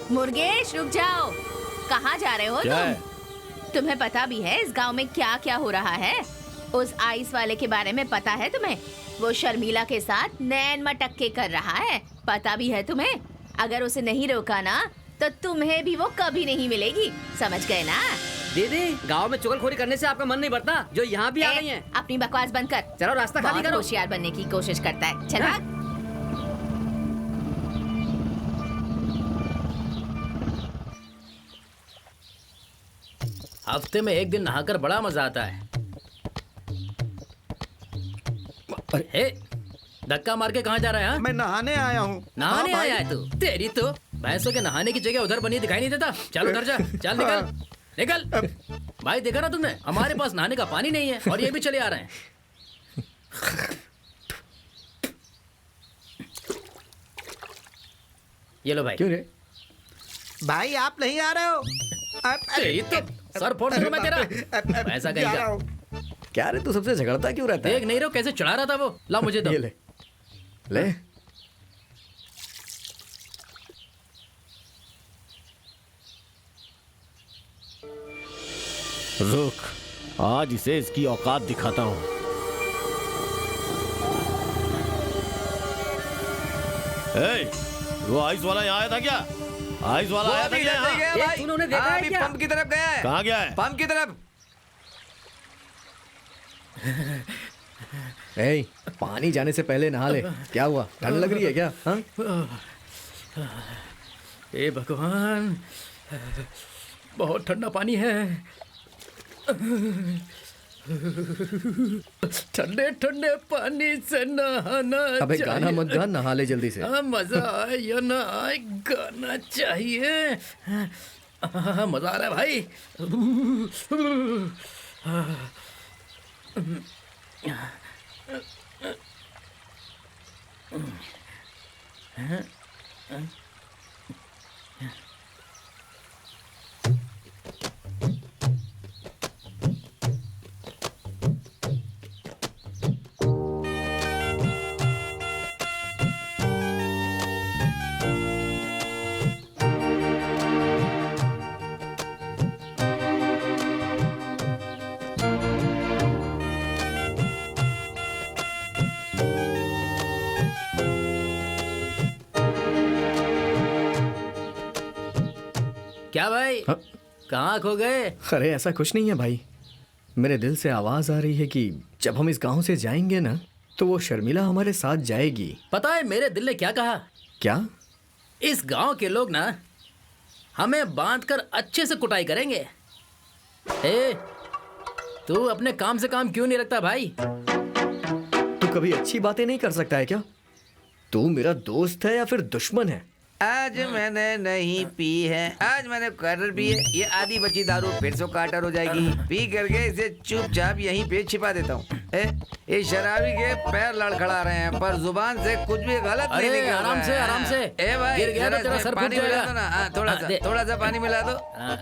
मुर्गेश रुक जाओ, कहाँ जा रहे हो क्या है? तुम्हें पता भी है इस गांव में क्या क्या हो रहा है? उस आइस वाले के बारे में पता है तुम्हें? वो शर्मिला के साथ नैन मटक्के कर रहा है, पता भी है तुम्हें? अगर उसे नहीं रोका ना तो तुम्हें भी वो कभी नहीं मिलेगी, समझ गए ना? दीदी, गांव में चुगलखोरी करने से आपका मन नहीं बढ़ता जो यहाँ भी आ गई हैं? अपनी बकवास बंद कर। चलो रास्ता खाली बहुत करो। होशियार बनने की कोशिश करता है, चला। हफ्ते में एक दिन नहाकर बड़ा मजा आता है। हे, धक्का मार के कहाँ जा रहा है? हाँ? मैं नहाने आया हूँ। नहाने हाँ, आया है तू? तेरी तो भैंसों के नहाने की जगह उधर बनी दिखाई नहीं देता। चल उधर जा, चल निकल निकल। भाई देखा ना तुमने, हमारे पास नहाने का पानी नहीं है और ये भी चले आ रहे हैं। ये लो भाई। क्यों रे? भाई आप नहीं आ रहे हो? तेरी तो सर फोड़ दूंगा मैं तेरा। ऐसा कहेगा। क्या रे, तू सबसे झगड़ता क्यों रहता है? देख नहीं रहो कैसे चढ़ा रहा था वो। ला मुझे दो। ये ले ले। रुक, आज इसे इसकी औकात दिखाता हूँ। वो आइस वाला यहाँ आया था क्या? आइस वाला आया था क्या यहाँ? तूने उन्हें देखा है क्या? पंप की तरफ गया है। कहाँ गया है? पंप की तरफ। ए, पानी जाने से पहले नहा ले। क्या हुआ, ठंड लग रही है क्या? हाँ? हे भगवान, बहुत ठंडा पानी है। ठंडे ठंडे पानी से नहाना। अबे गाना मत गा, नहा ले जल्दी से। मजा आए या ना आए, गाना चाहिए। मजा आ रहा है भाई। क्या भाई? हाँ? कहाँ खो गए? अरे ऐसा कुछ नहीं है भाई, मेरे दिल से आवाज आ रही है कि जब हम इस गांव से जाएंगे ना तो वो शर्मिला हमारे साथ जाएगी। पता है मेरे दिल ने क्या कहा? क्या? इस गांव के लोग ना हमें बांधकर अच्छे से कुटाई करेंगे। ए, तू अपने काम से काम क्यों नहीं रखता भाई? तू कभी अच्छी बातें नहीं कर सकता है क्या? तू मेरा दोस्त है या फिर दुश्मन है? आज मैंने नहीं पी है, आज मैंने क्वार्टर पी है। ये आधी बची दारू फिर से क्वार्टर हो जाएगी। पी करके इसे चुपचाप यहीं पे छिपा देता हूँ। ये शराबी के पैर लड़खड़ा रहे हैं पर जुबान से कुछ भी गलत नहीं निकल रहा है। आराम से आराम से। ए भाई, गिर गया तो तेरा सर फूट पानी मिला जाएगा। दो ना। हाँ, थोड़ा सा पानी मिला दो।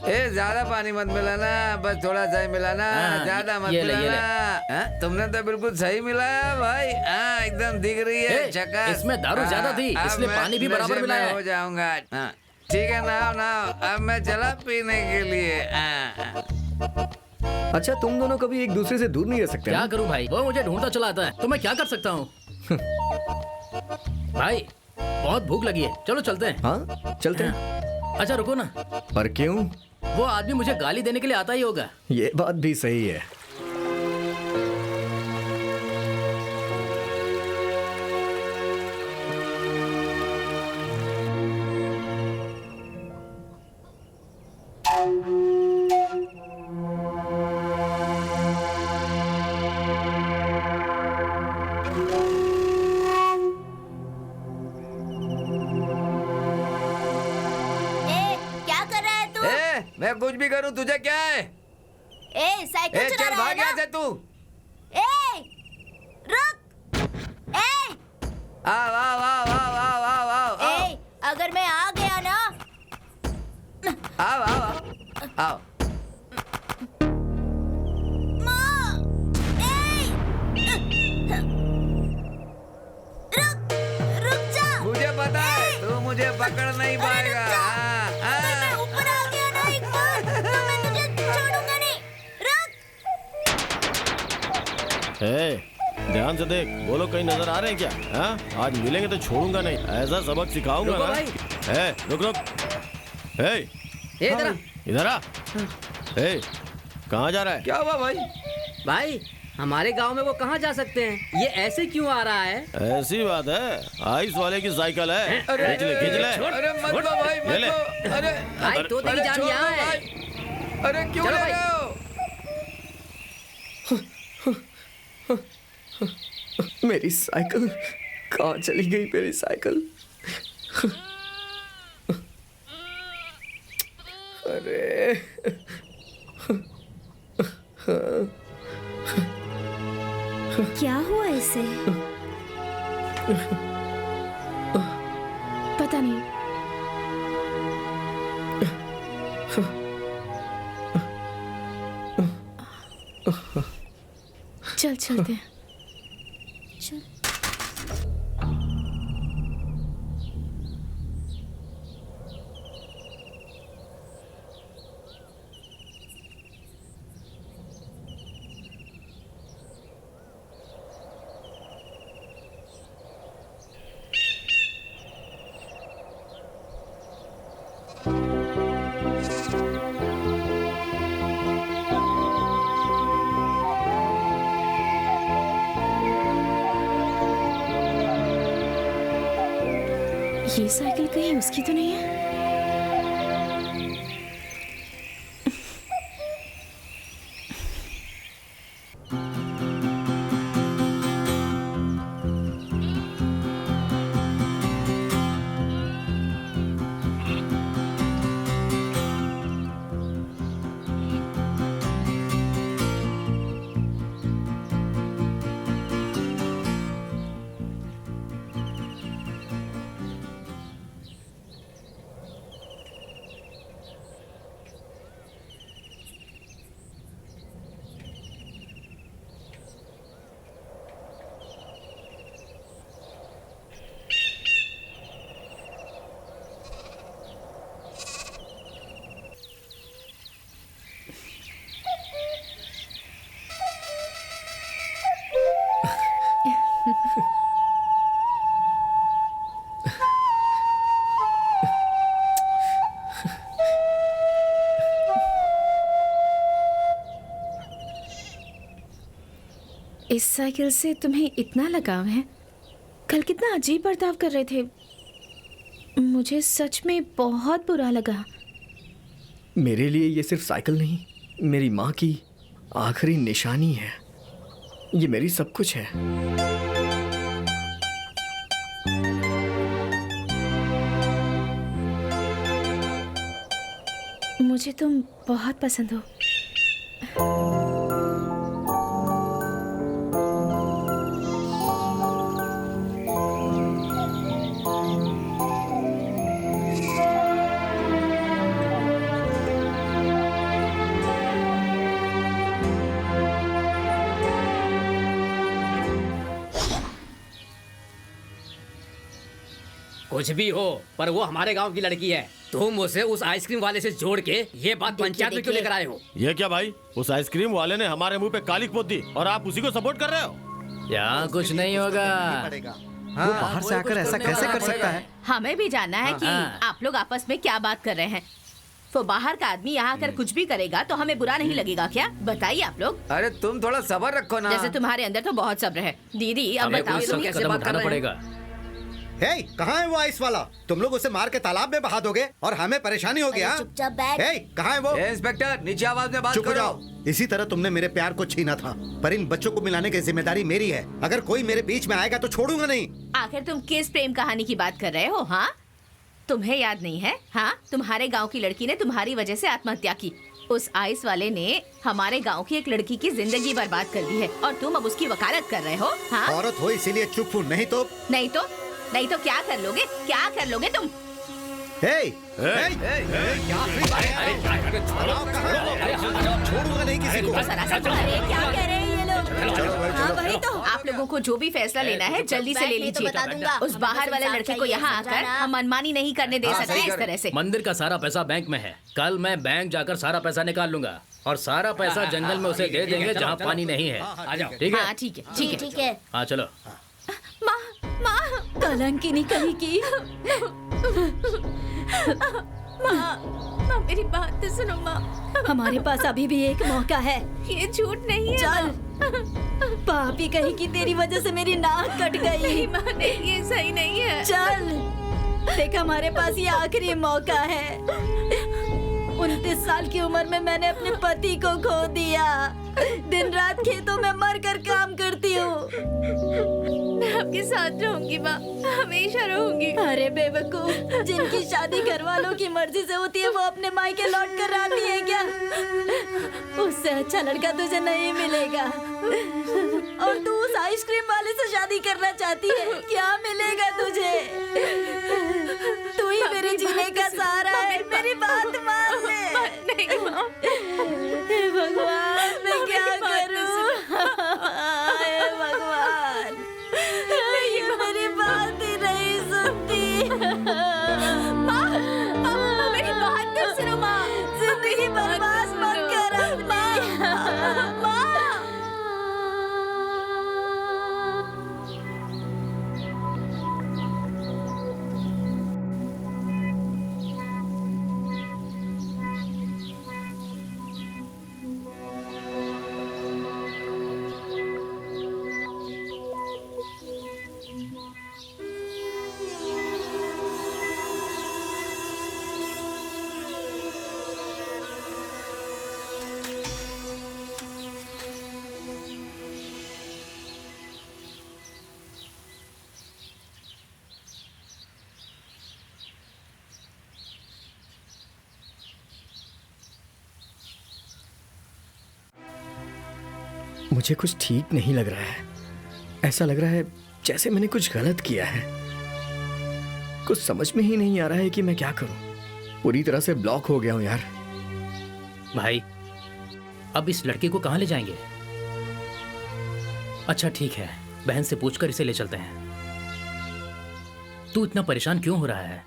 ए ज्यादा पानी मत मिलाना, बस थोड़ा सा ही मिलाना, ज्यादा मत मिलाना। तुमने तो बिल्कुल सही मिलाया भाई। हाँ, एकदम दिख रही है झकास। इसमें दारू ज्यादा थी इसलिए पानी भी बराबर मिलाया हो जाऊंगा। हाँ, ठीक है, नाव नाव, अब मैं चला पीने के लिए। अच्छा, तुम दोनों कभी एक दूसरे से दूर नहीं रह सकते? क्या करूं भाई, वो मुझे ढूंढता चला आता है तो मैं क्या कर सकता हूँ? भाई बहुत भूख लगी है, चलो चलते हैं। हाँ चलते हैं। अच्छा रुको ना। पर क्यों? वो आदमी मुझे गाली देने के लिए आता ही होगा। ये बात भी सही है। मैं कुछ भी करूं तुझे क्या है? ए साइकिल ए चला चल रहा भाग है यहाँ ना? से तू। ए रुक। ए आओ आओ आओ आओ आओ आओ आओ आओ ए अगर मैं आ गया ना आओ आओ आओ आओ। माँ ए रुक जा। मुझे पता है तू मुझे पकड़ नहीं पाएगा। हाँ, अगर मैं हाँ। ऊपर आ गया ना एक बार तो मैं तुझे छोड़ूंगा नहीं। रुक। ए, ध्यान से देख, वो लोग कहीं नजर आ रहे हैं क्या? हाँ, आज मिलेंगे तो छोड़ूंगा नहीं, ऐसा सबक सिखाऊंगा रुको ना। भाई। ए, रुक रुक। ए, इधर आ। इधर आ। ए, कहाँ जा रहा है? क्या हुआ भाई? भाई हमारे गांव में वो कहाँ जा सकते हैं? ये ऐसे क्यों आ रहा है? ऐसी बात है, आइस वाले की साइकिल है, अरे, खींच ले खींच ले। अरे मत लो भाई ले ले। मत लो। अरे भाई तो तेरी जान छोड़ यहाँ दो है। भाई। अरे क्यों चलो ले भाई। रहे हो? मेरी साइकिल कहाँ चली गई? मेरी साइकिल। अरे क्या हुआ इसे? पता नहीं। चल चलते हैं। ये साइकिल कहीं उसकी तो नहीं है? इस साइकिल से तुम्हें इतना लगाव है? कल कितना अजीब बर्ताव कर रहे थे। मुझे सच में बहुत बुरा लगा। मेरे लिए ये सिर्फ साइकिल नहीं, मेरी माँ की आखिरी निशानी है। ये मेरी सब कुछ है। मुझे तुम बहुत पसंद हो। कुछ भी हो, पर वो हमारे गांव की लड़की है। तुम उसे उस आइसक्रीम वाले से जोड़ के ये बात पंचायत में क्यों लेकर आए हो? ये क्या भाई, उस आइसक्रीम वाले ने हमारे मुंह पे कालिक पोत दी और आप उसी को सपोर्ट कर रहे हो? यहाँ कुछ नहीं होगा। वो बाहर से आकर ऐसा कैसे कर सकता है? हमें भी जानना है कि आप लोग आपस में क्या बात कर रहे हैं। वो बाहर का आदमी यहाँ आकर कुछ भी करेगा तो हमें बुरा नहीं लगेगा क्या? बताइए आप लोग। अरे तुम थोड़ा सब्र रखो ना। जैसे तुम्हारे अंदर तो बहुत सब्र है। दीदी अब हमें बताओ कोई तुम सख्त कैसे कदम बात कर उठाना रहे हैं? पड़ेगा। हे, कहाँ है वो आइस वाला? तुम लोग उसे मार के तालाब में बहा दोगे और हमें परेशानी हो गया। चुपचाप बैठ। हे, कहाँ है वो? ए, इंस्पेक्टर नीचे आवाज में बात चुप हो करो। जाओ। इसी तरह तुमने मेरे प्यार को छीना था, पर इन बच्चों को मिलाने की जिम्मेदारी मेरी है। अगर कोई मेरे बीच में आएगा तो छोड़ूंगा नहीं। आखिर तुम किस प्रेम कहानी की बात कर रहे हो? हाँ, तुम्हें याद नहीं है? हाँ, तुम्हारे गांव की लड़की ने तुम्हारी वजह से आत्महत्या की। उस आइस वाले ने हमारे गांव की एक लड़की की जिंदगी बर्बाद कर दी है और तुम अब उसकी वकालत कर रहे हो। हाँ? औरत हो इसीलिए चुप हूँ, नहीं तो क्या कर लोगे? क्या कर लोगे तुम? छोड़ूंगा नहीं किसी को। अरे क्या कह रहे हैं ये लोग? हाँ वही तो। आप लोगों को जो भी फैसला लेना है जल्दी से ले लीजिए। बता दूंगा। उस बाहर वाले लड़के को यहाँ आकर हम मनमानी नहीं करने दे सकते इस तरह से। मंदिर का सारा पैसा बैंक में है। कल मैं बैंक जाकर सारा पैसा निकाल लूंगा और सारा पैसा जंगल में उसे दे देंगे जहाँ पानी नहीं है। आ जाओ। ठीक है? हाँ ठीक है। ठीक है। हाँ चलो। माँ कलंकिनी कहीं की। माँ मेरी बात तो सुनो माँ। हमारे पास अभी भी एक मौका है। ये झूठ नहीं है। चल। पापी कहीं की तेरी वजह से मेरी नाक कट गई। नहीं माँ नहीं, ये सही नहीं है। चल देख, हमारे पास ये आखिरी मौका है। 29 साल की उम्र में मैंने अपने पति को खो दिया। दिन रात खेतों में मर कर काम करती हूँ। मैं आपके साथ रहूंगी माँ, हमेशा रहूंगी। अरे बेवकूफ, जिनकी शादी घर वालों की मर्जी से होती है वो अपने मायके लौट कर आती है क्या? उससे अच्छा लड़का तुझे नहीं मिलेगा और तू उस आइसक्रीम वाले से शादी करना चाहती है। क्या मिलेगा तुझे? तू ही मेरे जीने का सहारा है। मेरी बात मान ले। नहीं माँ। हे भगवान, मैं क्या करूं? हे भगवान, ये मेरी बात ही नहीं सुनती। माँ मेरी बात तो सुनो माँ। जिंदगी बर्बाद मत कर अपनी। माँ मुझे कुछ ठीक नहीं लग रहा है। ऐसा लग रहा है जैसे मैंने कुछ गलत किया है। कुछ समझ में ही नहीं आ रहा है कि मैं क्या करूं। पूरी तरह से ब्लॉक हो गया हूं यार। भाई अब इस लड़के को कहाँ ले जाएंगे? अच्छा ठीक है, बहन से पूछकर इसे ले चलते हैं। तू इतना परेशान क्यों हो रहा है?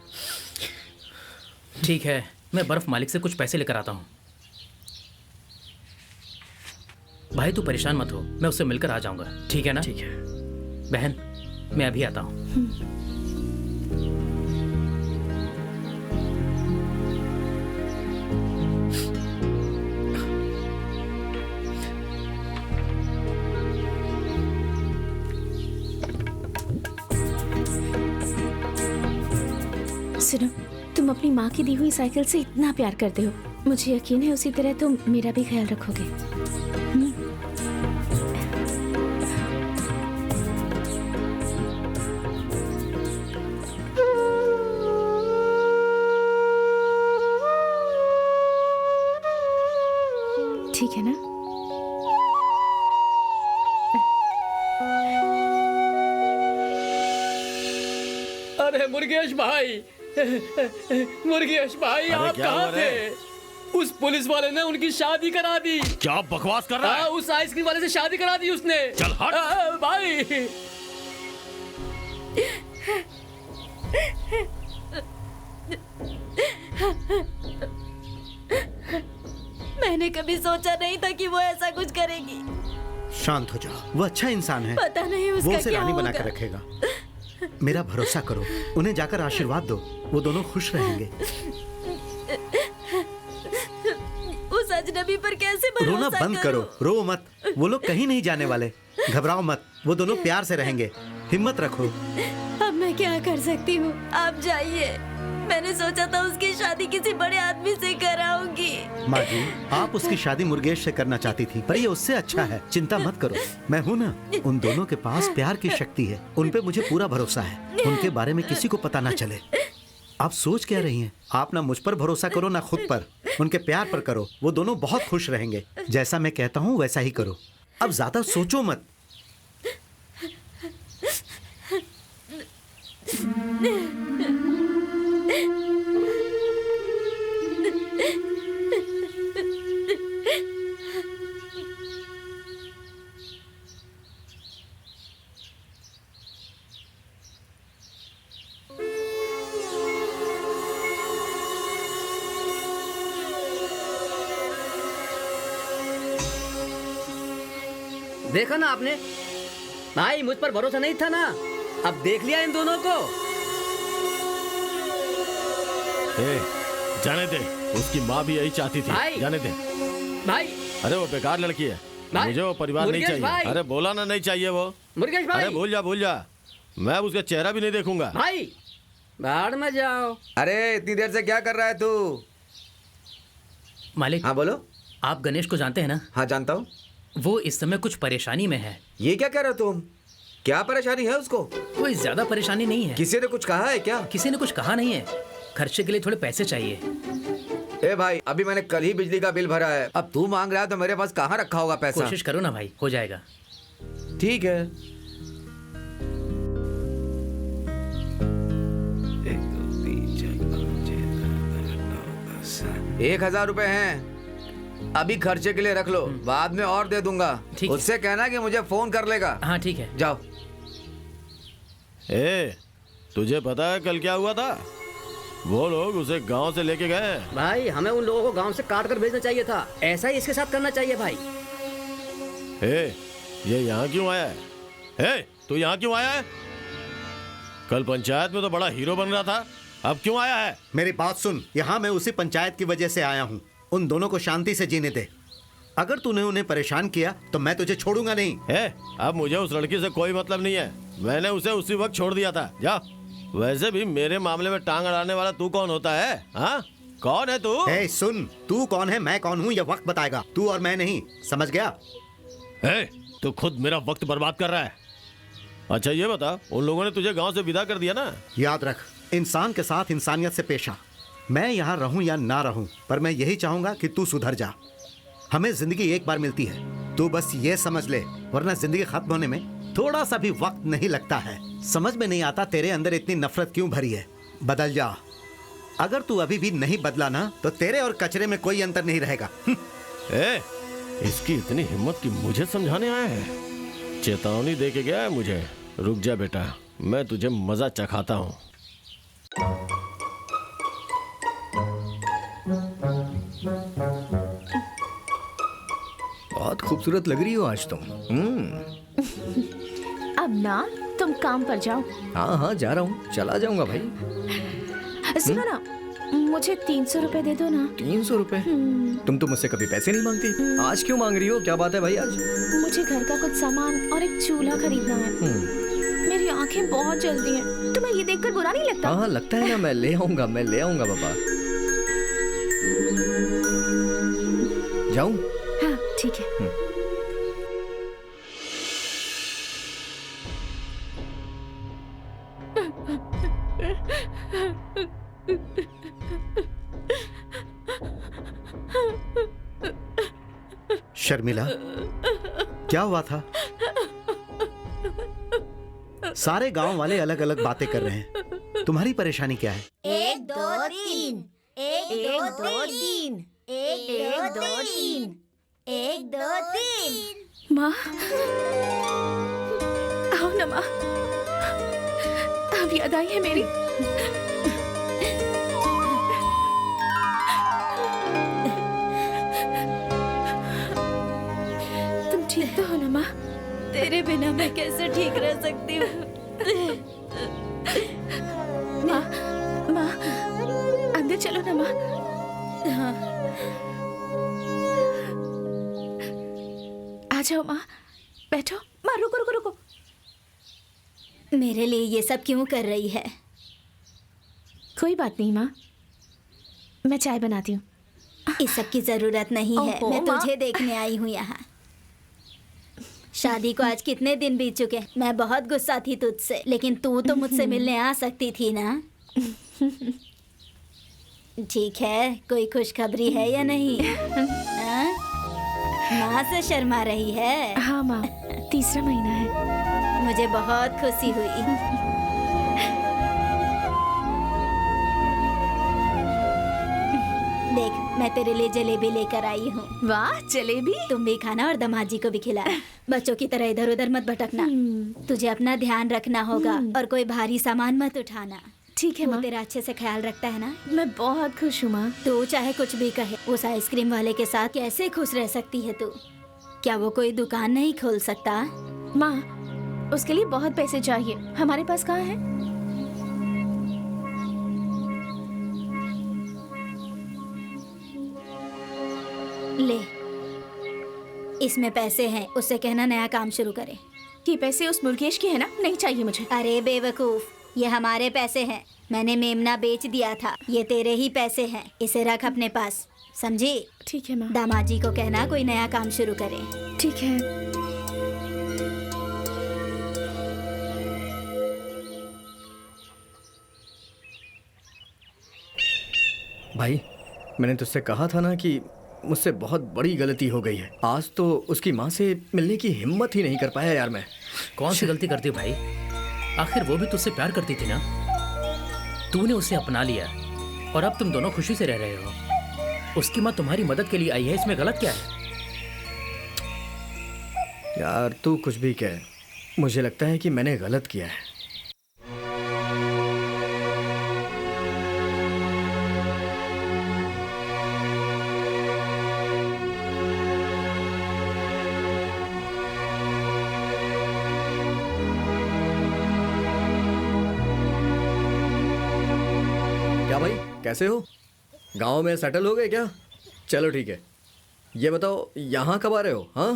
ठीक है, मैं बर्फ मालिक से कुछ पैसे लेकर आता हूँ। भाई तू परेशान मत हो, मैं उससे मिलकर आ जाऊंगा। ठीक है ना? ठीक है बहन, मैं अभी आता हूँ। सुनो, तुम अपनी माँ की दी हुई साइकिल से इतना प्यार करते हो, मुझे यकीन है उसी तरह तुम मेरा भी ख्याल रखोगे। ठीक है ना? अरे मुर्गेश भाई, मुर्गेश भाई, आप क्या कहाँ हुआ रे? थे? उस पुलिस वाले ने उनकी शादी करा दी। क्या बकवास कर रहा है? उस आइसक्रीम वाले से शादी करा दी उसने। चल हट। भाई मैंने कभी सोचा नहीं था कि वो ऐसा कुछ करेगी। शांत हो जाओ, वो अच्छा इंसान है। पता नहीं वो उसका उसे क्या रानी बना होगा। कर रखेगा। मेरा भरोसा करो, उन्हें जाकर आशीर्वाद दो, वो दोनों खुश रहेंगे। उस अजनबी पर कैसे भरोसा रोना बंद करो, रो मत। वो लोग कहीं नहीं जाने वाले, घबराओ मत। वो दोनों प्यार से रहेंगे, हिम्मत रखो। अब मैं क्या कर सकती हूँ? आप जाइए। मैंने सोचा था उसकी शादी किसी बड़े आदमी से कराऊंगी। माँ जी, आप उसकी शादी मुर्गेश से करना चाहती थी, पर ये उससे अच्छा है। चिंता मत करो, मैं हूँ ना। उन दोनों के पास प्यार की शक्ति है, उन पे मुझे पूरा भरोसा है। उनके बारे में किसी को पता ना चले। आप सोच क्या रही हैं? आप ना मुझ पर भरोसा करो ना खुद पर, उनके प्यार पर करो। वो दोनों बहुत खुश रहेंगे। जैसा मैं कहता हूँ वैसा ही करो। अब ज्यादा सोचो मत। देखा ना आपने भाई, मुझ पर भरोसा नहीं था ना, अब देख लिया इन दोनों को। जाने दे, उसकी माँ भी यही चाहती थी। भाई, जाने दे भाई। अरे वो बेकार लड़की है, मुझे वो परिवार नहीं मुर्गेश चाहिए। भाई। अरे बोला ना नहीं चाहिए वो। मुर्गेश भाई। अरे भूल जा, मैं अब उसका चेहरा भी नहीं देखूंगा। भाई बाहर में जाओ। अरे इतनी देर से क्या कर रहा है तू? मालिक। हाँ बोलो। आप गणेश को जानते हैं ना? हाँ जानता हूँ। वो इस समय कुछ परेशानी में है। ये क्या कह रहे हो तुम? क्या परेशानी है उसको? कोई ज्यादा परेशानी नहीं है। किसी ने कुछ कहा है क्या? किसी ने कुछ कहा नहीं है। खर्चे के लिए थोड़े पैसे चाहिए। ए भाई, अभी मैंने कल ही बिजली का बिल भरा है, अब तू मांग रहा है तो मेरे पास कहाँ रखा होगा पैसा? कोशिश करो ना भाई, हो जाएगा। ठीक है। 1,000 रुपए हैं, अभी खर्चे के लिए रख लो, बाद में और दे दूंगा। उससे कहना कि मुझे फोन कर लेगा। हाँ ठीक है, जाओ। तुझे पता है कल क्या हुआ था? वो लोग उसे गांव से लेके गए। भाई हमें उन लोगों को गांव से काट कर भेजना चाहिए था, ऐसा ही इसके साथ करना चाहिए भाई। ये यहाँ क्यों आया है? तू यहाँ क्यों आया है? कल पंचायत में तो बड़ा हीरो बन रहा था, अब क्यों आया है? मेरी बात सुन, यहाँ मैं उसी पंचायत की वजह से आया हूँ। उन दोनों को शांति से जीने दे। अगर तूने उन्हें परेशान किया तो मैं तुझे छोड़ूंगा नहीं। अब मुझे उस लड़की से कोई मतलब नहीं है, मैंने उसे उसी वक्त छोड़ दिया था। जा। वैसे भी मेरे मामले में टांग अड़ाने वाला तू कौन होता है? हाँ, कौन है तू? सुन, तू कौन है मैं कौन हूँ ये वक्त बताएगा, तू और मैं नहीं, समझ गया? तू खुद मेरा वक्त बर्बाद कर रहा है। अच्छा ये बता, उन लोगों ने तुझे गांव से विदा कर दिया ना? याद रख, इंसान के साथ इंसानियत से पेश आ। मैं यहाँ रहूं या ना रहूं, पर मैं यही चाहूंगा कि तू सुधर जा। हमें जिंदगी एक बार मिलती है, तू बस ये समझ ले, वरना जिंदगी खत्म होने में थोड़ा सा भी वक्त नहीं लगता है। समझ में नहीं आता तेरे अंदर इतनी नफरत क्यों भरी है। बदल जा। अगर तू अभी भी नहीं बदला ना तो तेरे और कचरे में कोई अंतर नहीं रहेगा। इसकी इतनी हिम्मत कि मुझे समझाने आया है। चेतावनी दे के गया है मुझे। रुक जा बेटा, मैं तुझे मजा चखाता हूँ। बहुत खूबसूरत लग रही हो आज तुम। अब ना तुम काम पर जाओ। हाँ जा रहा हूँ, चला जाऊंगा भाई। सुनो ना, मुझे 300 रुपए दे दो ना। 300 रुपए? तुम तो मुझसे कभी पैसे नहीं मांगती, आज क्यों मांग रही हो? क्या बात है भाई आज? मुझे घर का कुछ सामान और एक चूल्हा खरीदना है। मेरी आंखें बहुत जलती हैं। तुम्हें ये देखकर बुरा नहीं लगता? हाँ लगता है ना, मैं ले आऊंगा पापा। जाऊं? हाँ ठीक है। शर्मिला, क्या हुआ था? सारे गांव वाले अलग अलग बातें कर रहे हैं, तुम्हारी परेशानी क्या है? 1 2 3 1 2 3 1 2 3 1 2 3। माँ, आओ ना माँ, अब याद आई है मेरी। तुम ठीक तो हो ना माँ? तेरे बिना मैं कैसे ठीक रह सकती हूँ? माँ, माँ, अंदर चलो ना माँ। हाँ। आ जाओ माँ, बैठो। माँ रुको रुको रुको। मेरे लिए ये सब क्यों कर रही है? कोई बात नहीं माँ, मैं चाय बनाती हूँ। इस सब की जरूरत नहीं है, मैं तुझे देखने आई हूँ यहाँ। शादी को आज कितने दिन बीत चुके। मैं बहुत गुस्सा थी तुझसे, लेकिन तू तो मुझसे मिलने आ सकती थी ना। ठीक है, कोई खुशखबरी है या नहीं? हाँ? माँ से शर्मा रही है? हाँ माँ, तीसरा महीना है। मुझे बहुत खुशी हुई। देख, मैं तेरे लिए जलेबी लेकर आई हूँ। वाह, जलेबी? तुम भी खाना और दमाजी को भी खिला। बच्चों की तरह इधर उधर मत भटकना। तुझे अपना ध्यान रखना होगा और कोई भारी सामान मत उठाना। ठीक है वो माँ। तेरा अच्छे से ख्याल रखता है ना? मैं बहुत खुश हूँ माँ। तू चाहे कुछ भी कहे, उस आइसक्रीम वाले के साथ कैसे खुश रह सकती है तू? क्या वो कोई दुकान नहीं खोल सकता? माँ, उसके लिए बहुत पैसे चाहिए, हमारे पास कहाँ है? ले, इसमें पैसे हैं, उससे कहना नया काम शुरू करे। ये पैसे उस मुर्गेश के है ना? नहीं चाहिए मुझे। अरे बेवकूफ, ये हमारे पैसे हैं। मैंने मेमना बेच दिया था, ये तेरे ही पैसे हैं। इसे रख अपने पास, समझी? ठीक है माँ। दामाजी को कहना कोई नया काम शुरू करे। ठीक है। भाई, मैंने तुझसे कहा था ना कि मुझसे बहुत बड़ी गलती हो गई है। आज तो उसकी माँ से मिलने की हिम्मत ही नहीं कर पाया यार मैं। कौन सी गलती करती भाई? आखिर वो भी तुझसे प्यार करती थी ना। तूने उसे अपना लिया और अब तुम दोनों खुशी से रह रहे हो। उसकी माँ तुम्हारी मदद के लिए आई है, इसमें गलत क्या है? यार तू कुछ भी कह, मुझे लगता है कि मैंने गलत किया है। क्या भाई, कैसे हो? गांव में सेटल हो गए क्या? चलो ठीक है। ये बताओ, यहाँ कब आ रहे हो? हाँ,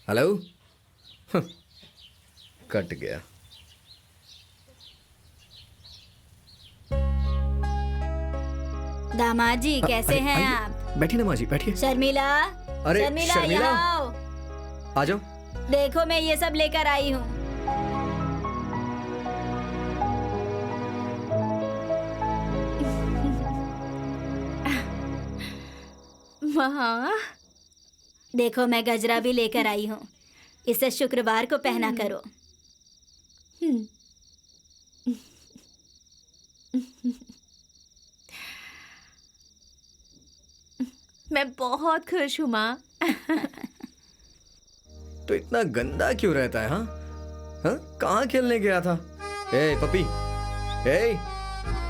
हेलो। कट गया। दामाजी कैसे हैं आइए, आप? बैठिए ना माँ जी, बैठिए। शर्मिला, अरे, शर्मिला शर्मिला। यहाँ आओ। आ जाओ। देखो मैं ये सब लेकर आई हूँ। माँ, देखो मैं गजरा भी लेकर आई हूँ, इसे शुक्रवार को पहना करो। मैं बहुत खुश हूँ माँ। तो इतना गंदा क्यों रहता है? हाँ हाँ, कहाँ खेलने गया था? ए पपी, ए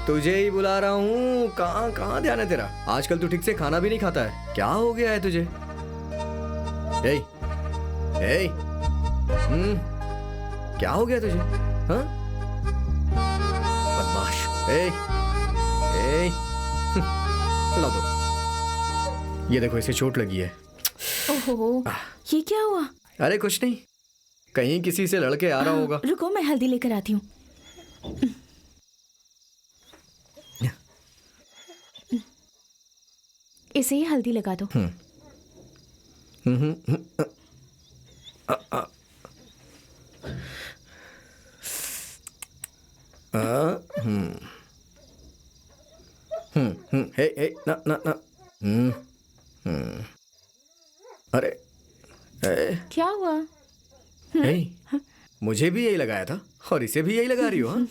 तुझे ही बुला रहा हूँ। कहाँ कहाँ ध्यान है तेरा? आजकल तू ठीक से खाना भी नहीं खाता है। क्या हो गया है तुझे? ए ए क्या हो गया तुझे? हाँ, बदमाश। ए ए ला दो। ये देखो, इसे चोट लगी है। ओहो, ये क्या हुआ? अरे कुछ नहीं, कहीं किसी से लड़के आ रहा होगा। रुको, मैं हल्दी लेकर आती हूँ। इसे ही हल्दी लगा दो। हे हे ना ना ना। अरे ए, क्या हुआ? हे, मुझे भी यही लगाया था और इसे भी यही लगा रही हो? हाँ?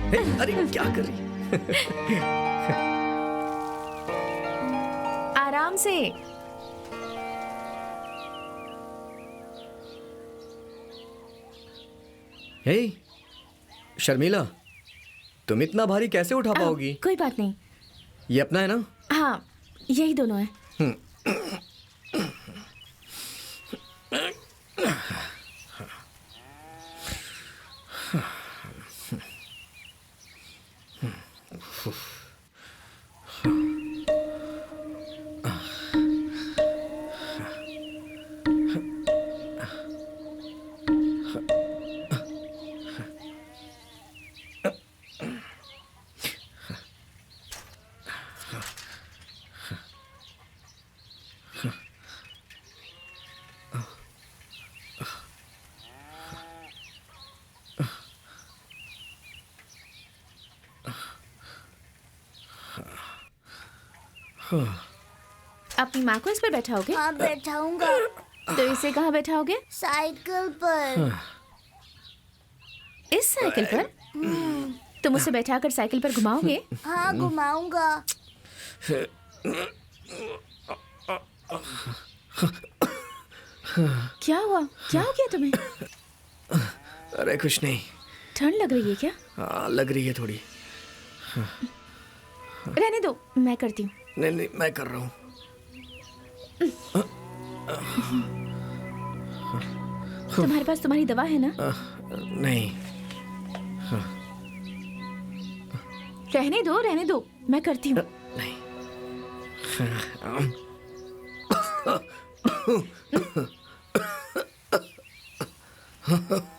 हे, अरे क्या कर रही? आराम से। हे शर्मिला, तुम इतना भारी कैसे उठा पाओगी? कोई बात नहीं। ये अपना है ना? हाँ, यही दोनों है। अपनी माँ को इस पर बैठाओगे? हाँ बैठाऊंगा। तो इसे कहाँ बैठाओगे? साइकिल पर। इस साइकिल पर? तुम उसे बैठाकर साइकिल पर घुमाओगे? हाँ घुमाऊंगा। क्या हुआ? क्या हो गया तुम्हें? अरे कुछ नहीं। ठंड लग रही है क्या? हाँ लग रही है थोड़ी। रहने दो, मैं करती हूँ। नहीं नहीं मैं कर रहा हूँ। तुम्हारे पास तुम्हारी दवा है ना? नहीं। रहने दो, मैं करती हूँ। नहीं।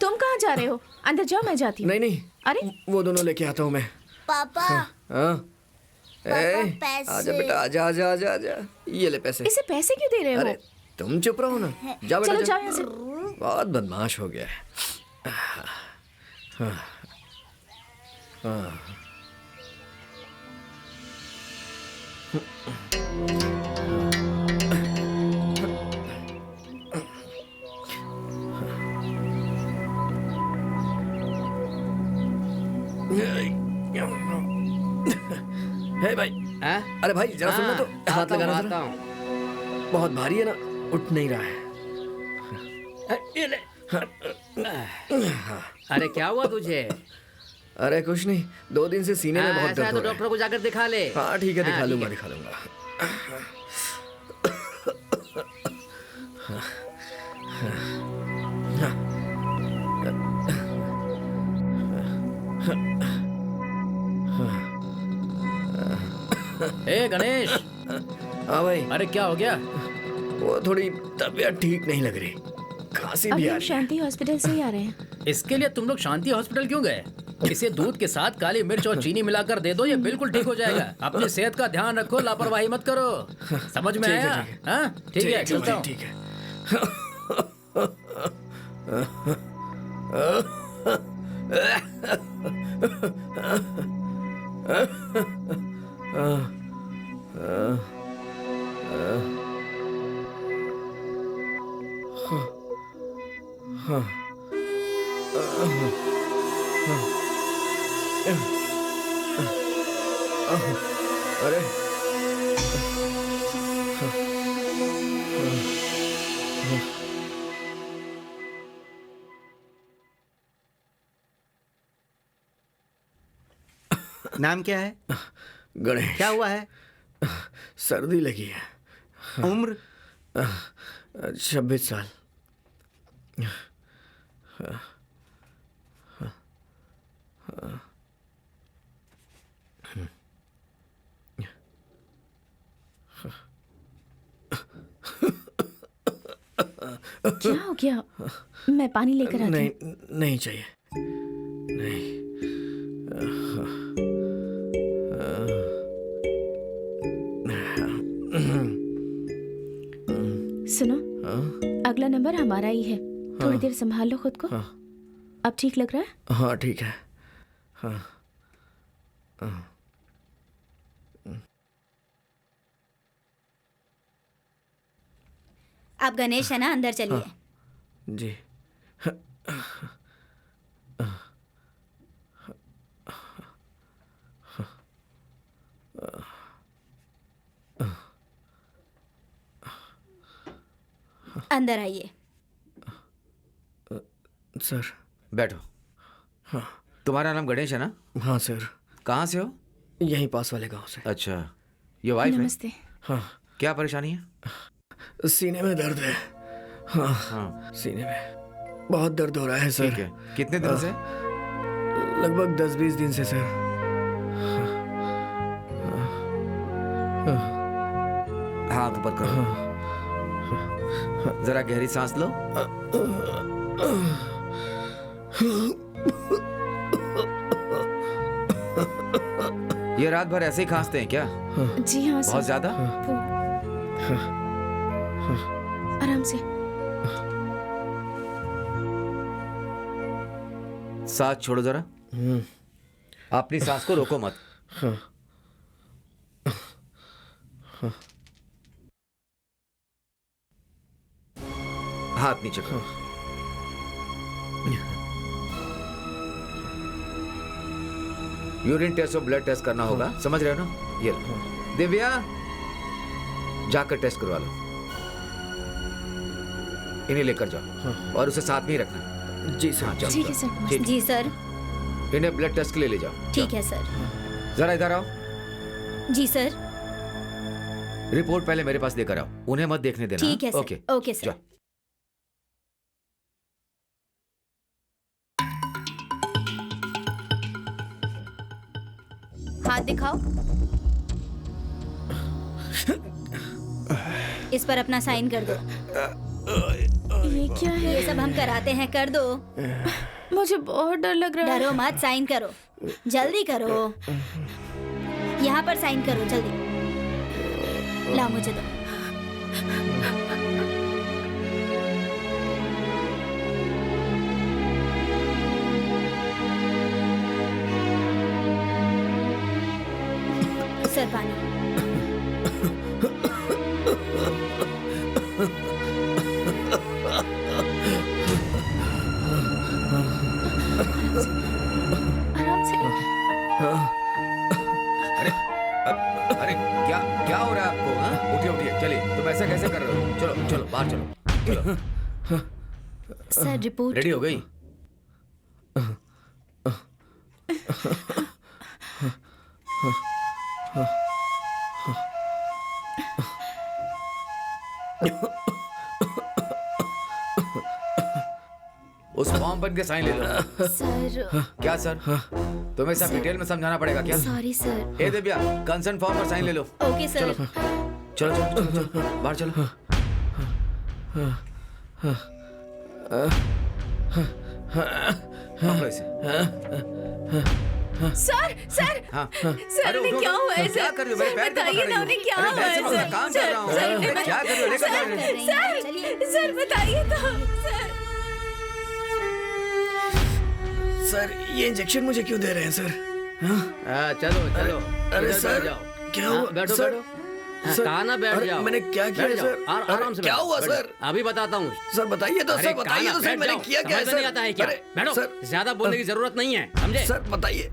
तुम कहाँ जा रहे हो? अंदर जाओ, मैं जाती हूँ। नहीं नहीं। अरे वो दोनों लेके आता हूँ मैं। पापा। हाँ। पैसे। आजा बेटा आजा आजा आजा आजा। ये ले पैसे। इसे पैसे क्यों दे रहे हो? अरे तुम चुप रहो ना। जा बेटा चलो जा। जाओ यहाँ से। बहुत बदमाश हो गया है। हाँ। हाँ। हे भाई। अरे भाई जरा सुनना तो। हाथ लगाना जरा। बहुत भारी है ना, उठ नहीं रहा है। अरे क्या हुआ तुझे? अरे कुछ नहीं, 2 दिन से सीने में बहुत ऐसा है दर्द हो तो रहा है। डॉक्टर को जाकर दिखा ले। हाँ ठीक है, दिखा ठीक लूंगा है। दिखा लूंगा। ए गणेश। हाँ भाई। अरे क्या हो गया? वो थोड़ी तबीयत ठीक नहीं लग रही, खांसी भी अभी आ हम रही है। शांति हॉस्पिटल से ही आ रहे हैं। इसके लिए तुम लोग शांति हॉस्पिटल क्यों गए? इसे दूध के साथ काली मिर्च और चीनी मिलाकर दे दो, ये बिल्कुल ठीक हो जाएगा। अपनी सेहत का ध्यान रखो, लापरवाही मत करो। समझ में ठीक है, आया? ठीक है। हाँ ठीक है, चलता हूँ। ठीक है। अरे नाम क्या है? गणेश। क्या हुआ है? सर्दी लगी है। उम्र? 26 साल। क्या हो गया? मैं पानी लेकर आती नहीं हूँ। नहीं चाहिए। नहीं। सुनो, अगला नंबर हमारा ही है। थोड़ी देर संभाल लो खुद को। अब ठीक लग रहा है? हाँ ठीक है। हाँ। आप गणेश है ना, अंदर चलिए। जी। अंदर आइए। सर। बैठो। हाँ। तुम्हारा नाम गणेश है ना? हाँ सर। कहाँ से हो? यहीं पास वाले गांव से। अच्छा, ये वाइफ है? नमस्ते। हाँ। क्या परेशानी है? सीने में दर्द है। हाँ, हाँ। सीने में बहुत दर्द हो रहा है सर। ठीक है। कितने दिनों से? लगभग 10-20 दिन से सर। हाथ ऊपर करो। जरा गहरी सांस लो। ये रात भर ऐसे ही खांसते हैं क्या? जी हाँ सर। बहुत ज्यादा? आराम से। सांस छोड़ो जरा। अपनी सांस को रोको मत। हाथ नीचे करो। यूरिन टेस्ट और ब्लड टेस्ट करना होगा, समझ रहे हो ना? ये लो। दिव्या, जाकर टेस्ट करवा लो। इन्हें लेकर जाओ और उसे साथ में ही रखना। जी सर। जाओ, ठीक है जाओ। सर। ठीक। जी सर। इन्हें ब्लड टेस्ट के लिए ले जाओ। ठीक है सर। जरा इधर आओ। जी सर। रिपोर्ट पहले मेरे पास देकर आओ, उन्हें मत देखने देना। ठीक है सर। Okay okay sir. जाओ। हाथ दिखाओ। इस पर अपना साइन कर दो। ये क्या है? ये सब हम कराते हैं, कर दो। मुझे बहुत डर लग रहा है। डरो मत, साइन करो, जल्दी करो। यहाँ पर साइन करो, जल्दी। ला मुझे दो। सर पानी। आराम से। अरे क्या क्या हो रहा है आपको? हाँ? उठिए उठिए, चलिए। तुम ऐसा कैसे कर रहे हो? चलो चलो बाहर चलो। चलो। Sir report. रेडी हो गई? उस फॉर्म पर के साइन ले लो। सर। क्या सर? तुम्हें सब डिटेल में समझाना पड़ेगा क्या? Sorry sir. ए दिव्या, कंसर्न फॉर्म पर साइन ले लो। Okay sir. चलो चलो चलो चलो, चलो। बाहर चलो। पकड़ो इसे। सर सर हाँ। सर अरे ने उठो, क्या उठो। हुआ है? क्या कर रही हो? मेरे पैर पे बताइए पकड़ रही ना, हो। उन्हें क्या अरे हुआ मैं है? सिर्फ अपना काम कर रहा हूँ। सर, क्या कर रही हो? लेकर जा रही हो। सर बताइए तो। सर ये इंजेक्शन मुझे क्यों दे रहे हैं सर? हाँ, चलो चलो। अरे इधर सर, बैठ जाओ। क्या हाँ, हुआ? बैठो सर, बैठो। हाँ, सर, कहा ना बैठ अरे, जाओ। मैंने क्या किया बैठ जाओ। सर? आराम से क्या बैठो, हुआ बैठो। सर? अभी बताता हूँ। सर बताइए तो, अरे सर बताइए कहा तो ना, सर, बैठ मैंने जाओ। किया क्या है समझ में नहीं सर? आता है क्या? अरे, बैठो। सर, ज्यादा बोलने की जरूरत नहीं है, समझे? सर बताइए।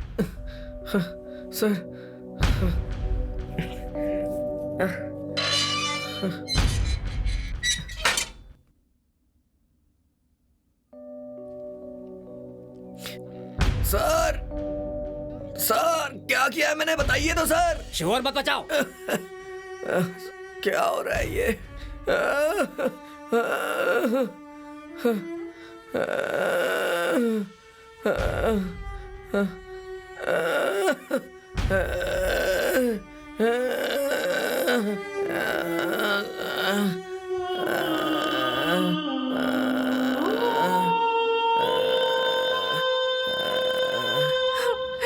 सर सर सर क्या किया है मैंने? बताइए तो सर। शोर मत बचाओ। क्या हो रहा है ये?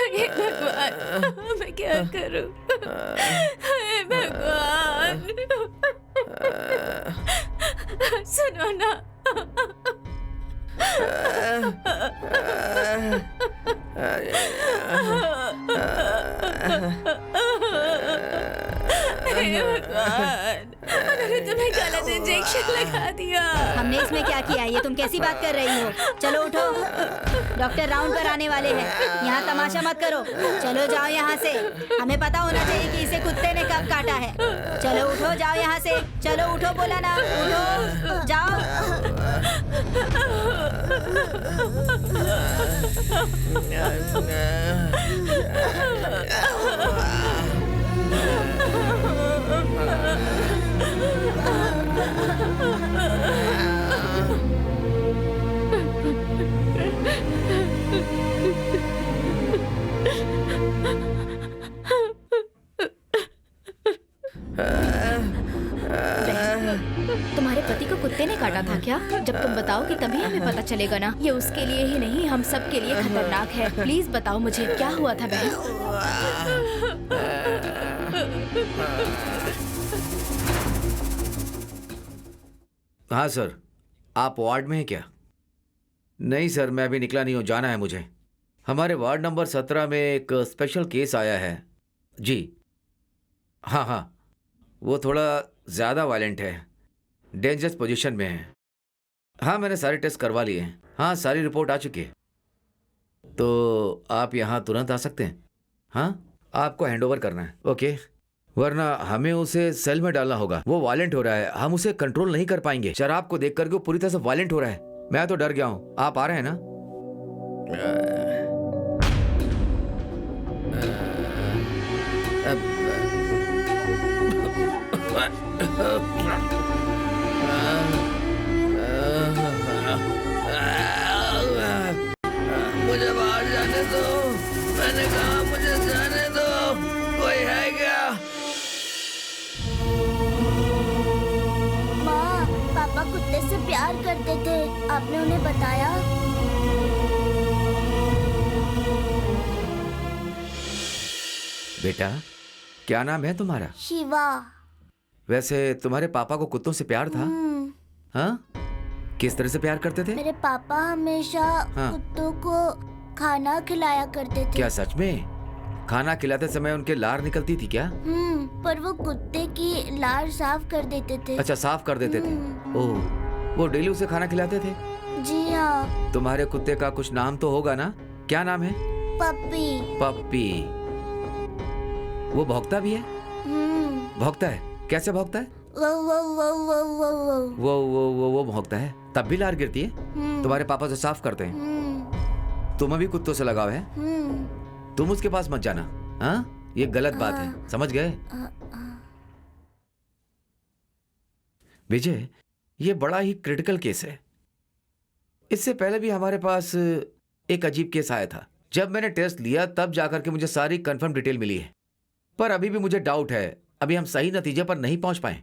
हे भगवान, मैं क्या करूं? हे भगवान, सुनो ना। हे भगवान, उन्होंने तुम्हें गलत इंजेक्शन लगा दिया। हमने इसमें क्या किया? ये तुम कैसी बात कर रही हो? चलो उठो, डॉक्टर राउंड पर आने वाले हैं। यहाँ तमाशा मत करो, चलो जाओ यहाँ से। हमें पता होना चाहिए कि इसे कुत्ते ने कब काटा है। चलो उठो, जाओ यहाँ से। चलो उठो, बोला ना, उठो, तुम्हारे पति को कुत्ते ने काटा था क्या? जब तुम बताओगी तभी हमें पता चलेगा ना। ये उसके लिए ही नहीं, हम सब के लिए खतरनाक है। प्लीज बताओ मुझे, क्या हुआ था बहन? हाँ सर, आप वार्ड में हैं क्या? नहीं सर, मैं अभी निकला नहीं हूँ, जाना है मुझे। हमारे वार्ड नंबर 17 में एक स्पेशल केस आया है। जी हाँ हाँ, वो थोड़ा ज़्यादा वायलेंट है, डेंजरस पोजीशन में है। हाँ, मैंने सारे टेस्ट करवा लिए हैं। हाँ, सारी रिपोर्ट आ चुकी है। तो आप यहाँ तुरंत आ सकते हैं। हाँ, आपको हैंडओवर करना है। ओके, वरना हमें उसे सेल में डालना होगा। वो वायलेंट हो रहा है, हम उसे कंट्रोल नहीं कर पाएंगे। शराब को देख करके वो पूरी तरह से वायलेंट हो रहा है। मैं तो डर गया हूँ। आप आ रहे हैं ना? मुझे बाहर जाने दो। मैंने कहा मुझे जाने दो। कोई है क्या? माँ, पापा कुत्ते से प्यार करते थे, आपने उन्हें बताया? बेटा, क्या नाम है तुम्हारा? शिवा। वैसे तुम्हारे पापा को कुत्तों से प्यार था? हाँ? किस तरह से प्यार करते थे? मेरे पापा हमेशा हाँ। कुत्तों को खाना खिलाया करते थे। क्या सच में? खाना खिलाते समय उनके लार निकलती थी क्या? पर वो कुत्ते की लार साफ कर देते थे। अच्छा, साफ कर देते थे। ओह, वो डेली उसे खाना खिलाते थे? जी हाँ। तुम्हारे कुत्ते का कुछ नाम तो होगा ना? क्या नाम है? पप्पी। पप्पी। वो भौंकता भी है? भौंकता है? कैसे भौंकता है? वो वो वो वो वो वो वो भौंकता है, तब भी लार गिरती है? तुम्हारे पापा तो साफ करते हैं। तुम्हें भी कुत्तों से लगाव है? तुम उसके पास मत जाना। हाँ, ये गलत बात है, समझ गए? विजय, ये बड़ा ही क्रिटिकल केस है। इससे पहले भी हमारे पास एक अजीब केस आया था। जब मैंने टेस्ट लिया तब जाकर के मुझे सारी कंफर्म डिटेल मिली है, पर अभी भी मुझे डाउट है। अभी हम सही नतीजे पर नहीं पहुंच पाए।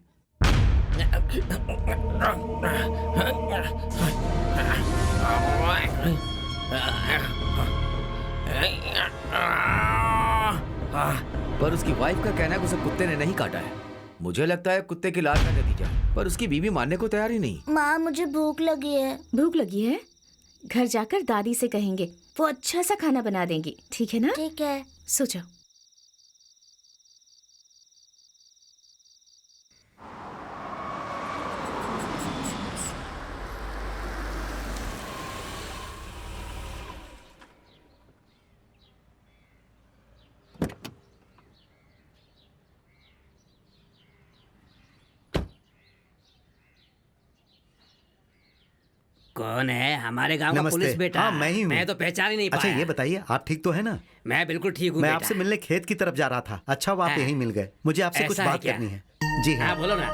पर उसकी वाइफ का कहना है कि उसे कुत्ते ने नहीं काटा है। मुझे लगता है कुत्ते की लार का नतीजा, पर उसकी बीवी मानने को तैयार ही नहीं। माँ, मुझे भूख लगी है। भूख लगी है? घर जाकर दादी से कहेंगे, वो अच्छा सा खाना बना देंगी। ठीक है ना? ठीक है। सो जाओ। कौन है? हमारे गांव का नमस्ते। पुलिस बेटा। हाँ, मैं ही हूँ। मैं तो पहचान ही नहीं पाया। अच्छा, ये बताइए, आप ठीक तो है ना? मैं बिल्कुल ठीक हूँ मैं बेटा। आपसे मिलने खेत की तरफ जा रहा था। अच्छा, वो आप यहीं मिल गए। मुझे आपसे कुछ ऐसा है बात क्या? करनी है। जी हाँ। हाँ, बोलो ना।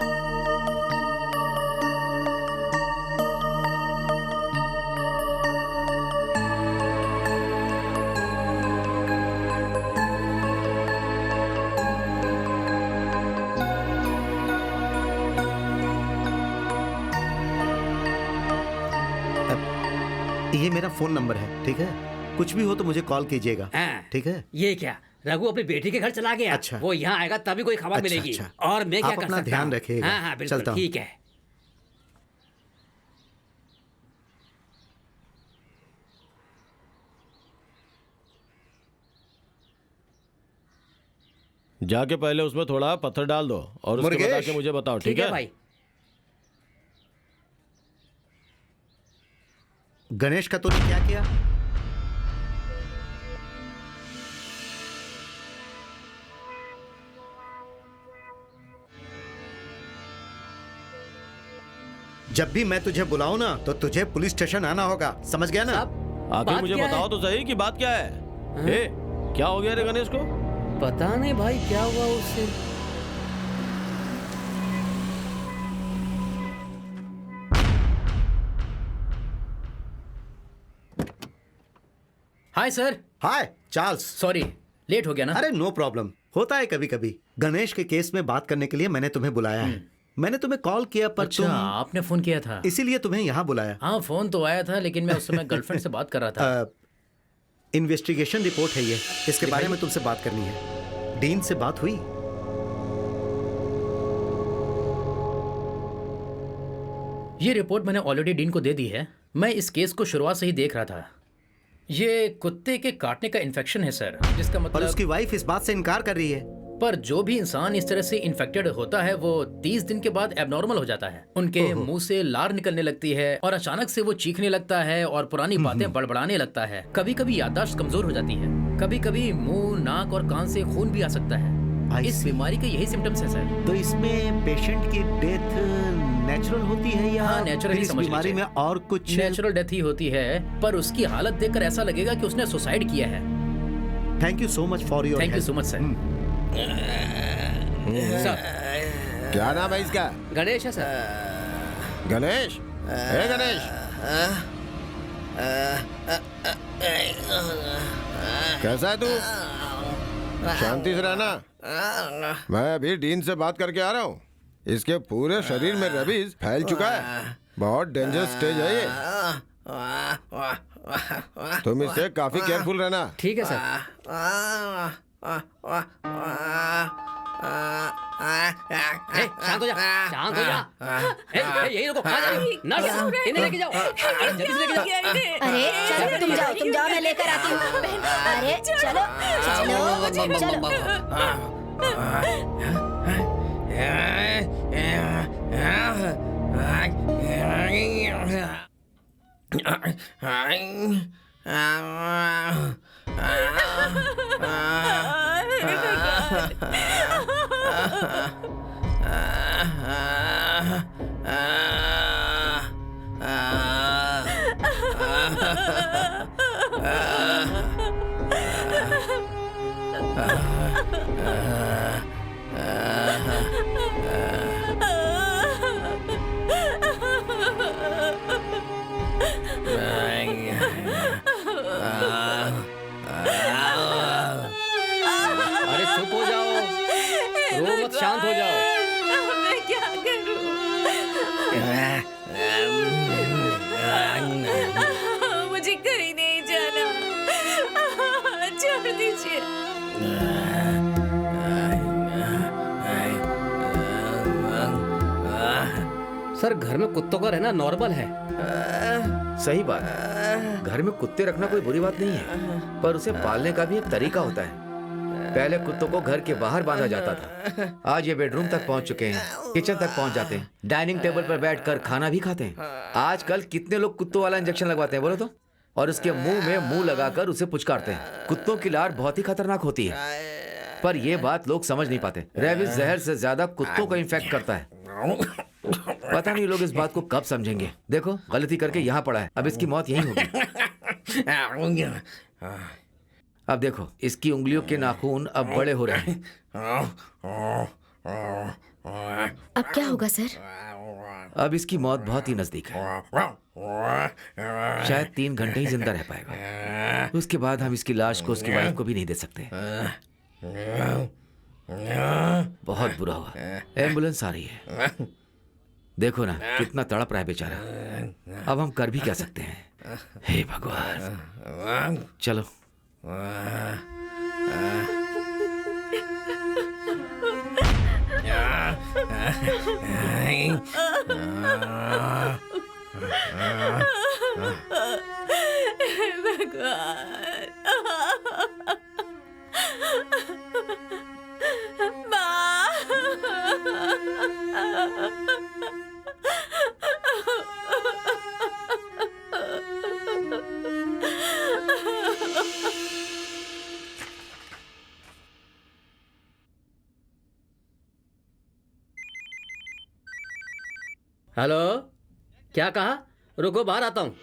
ये मेरा फोन नंबर है, ठीक है? कुछ भी हो तो मुझे कॉल कीजिएगा। हाँ। ठीक है? ये क्या, रघु अपनी बेटी के घर चला गया? अच्छा। वो यहाँ आएगा तभी कोई खबर अच्छा, मिलेगी। अच्छा। और मैं क्या आप कर अपना सकता ध्यान हूँ? रखिएगा। हाँ हाँ, बिल्कुल चलता हूँ। ठीक है। जाके पहले उसमें थोड़ा पत्थर डाल दो और उसके मुर्गेश। बता के मुझे बताओ, ठीक है? भाई। गणेश का तूने क्या किया? जब भी मैं तुझे बुलाऊं ना तो तुझे पुलिस स्टेशन आना होगा, समझ गया ना? आखिर मुझे बताओ तो सही कि बात क्या है? ए, क्या हो गया रे गणेश को? पता नहीं भाई, क्या हुआ उससे। Hi sir. Hi Charles. Sorry, late हो गया ना? अरे नो प्रॉब्लम, होता है कभी कभी। गणेश के केस में बात करने के लिए मैंने तुम्हें बुलाया है। मैंने तुम्हें कॉल किया पर अच्छा, आपने फोन किया था? इसीलिए तुम्हें यहाँ बुलाया। हाँ, फोन तो आया था, लेकिन मैं उस समय गर्लफ्रेंड से बात कर रहा था। इन्वेस्टिगेशन रिपोर्ट है ये, इसके बारे में तुमसे बात करनी है। डीन से बात हुई? ये रिपोर्ट मैंने ऑलरेडी डीन को दे दी है। मैं इस केस को शुरुआत से ही देख रहा था। ये कुत्ते के काटने का इन्फेक्शन है सर, जिसका मतलब। पर उसकी वाइफ इस बात से इनकार कर रही है। पर जो भी इंसान इस तरह से इन्फेक्टेड होता है वो 30 दिन के बाद एबनॉर्मल हो जाता है। उनके मुंह से लार निकलने लगती है और अचानक से वो चीखने लगता है और पुरानी बातें बड़बड़ाने लगता है। कभी कभी याददाश्त कमजोर हो जाती है, कभी कभी मुंह, नाक और कान से खून भी आ सकता है। इस बीमारी के यही सिम्टम्स हैं सर। तो इसमें पेशेंट की डेथ नेचुरल होती है या नेचुरल ही इस समझ बीमारी में और कुछ? नेचुरल डेथ ही होती है, पर उसकी हालत देखकर ऐसा लगेगा कि उसने सुसाइड किया है। Thank you so much for your thank you so much sir. क्या नाम है इसका? गणेश है सर। गणेश? हे गणेश, कैसा है तू? शांति से रहना। मैं अभी डीन से बात करके आ रहा हूँ। इसके पूरे शरीर में रेबीज फैल चुका है। बहुत डेंजरस स्टेज है ये। तुम इससे काफी केयरफुल रहना। ठीक है सर। शांत हो जा, शांत हो जा। यही रुको, कहाँ जा रही हो? नर्स, इन्हें लेके जाओ। जल्दी से लेके जाओ। अरे चलो तुम जाओ, मैं लेकर आती हूँ। अरे चलो चलो चलो। अरे चुप हो जाओ, रो मत, शांत हो जाओ। मैं क्या करूं? मुझे कहीं नहीं जाना, छोड़ दीजिए। सर, घर में कुत्तों का रहना नॉर्मल है। सही बात है, घर में कुत्ते रखना कोई बुरी बात नहीं है, पर उसे पालने का भी एक तरीका होता है। पहले कुत्तों को घर के बाहर बांधा जाता था, आज ये बेडरूम तक पहुंच चुके हैं, किचन तक पहुंच जाते हैं, डाइनिंग टेबल पर बैठकर खाना भी खाते हैं। आजकल कितने लोग कुत्तों वाला इंजेक्शन लगवाते हैं बोलो तो, और उसके मुंह में मुंह लगाकर उसे पुचकारते हैं। कुत्तों की लार बहुत ही खतरनाक होती है, पर यह बात लोग समझ नहीं पाते। रेबीज जहर से ज्यादा कुत्तों को इन्फेक्ट करता है। पता नहीं लोग इस बात को कब समझेंगे। देखो, गलती करके यहाँ पड़ा है, अब इसकी मौत यहीं होगी। अब देखो, इसकी उंगलियों के नाखून अब बड़े हो रहे हैं। अब क्या होगा सर? अब इसकी मौत बहुत ही नजदीक है, शायद 3 घंटे ही जिंदा रह पाएगा। उसके बाद हम इसकी लाश को उसकी वाइफ को भी नहीं दे सकते। बहुत बुरा हुआ, एम्बुलेंस आ रही है। देखो ना कितना तड़प रहा है बेचारा। अब हम कर भी क्या सकते हैं? हे भगवान, चलो। हेलो, क्या कहा? रुको, बाहर आता हूँ।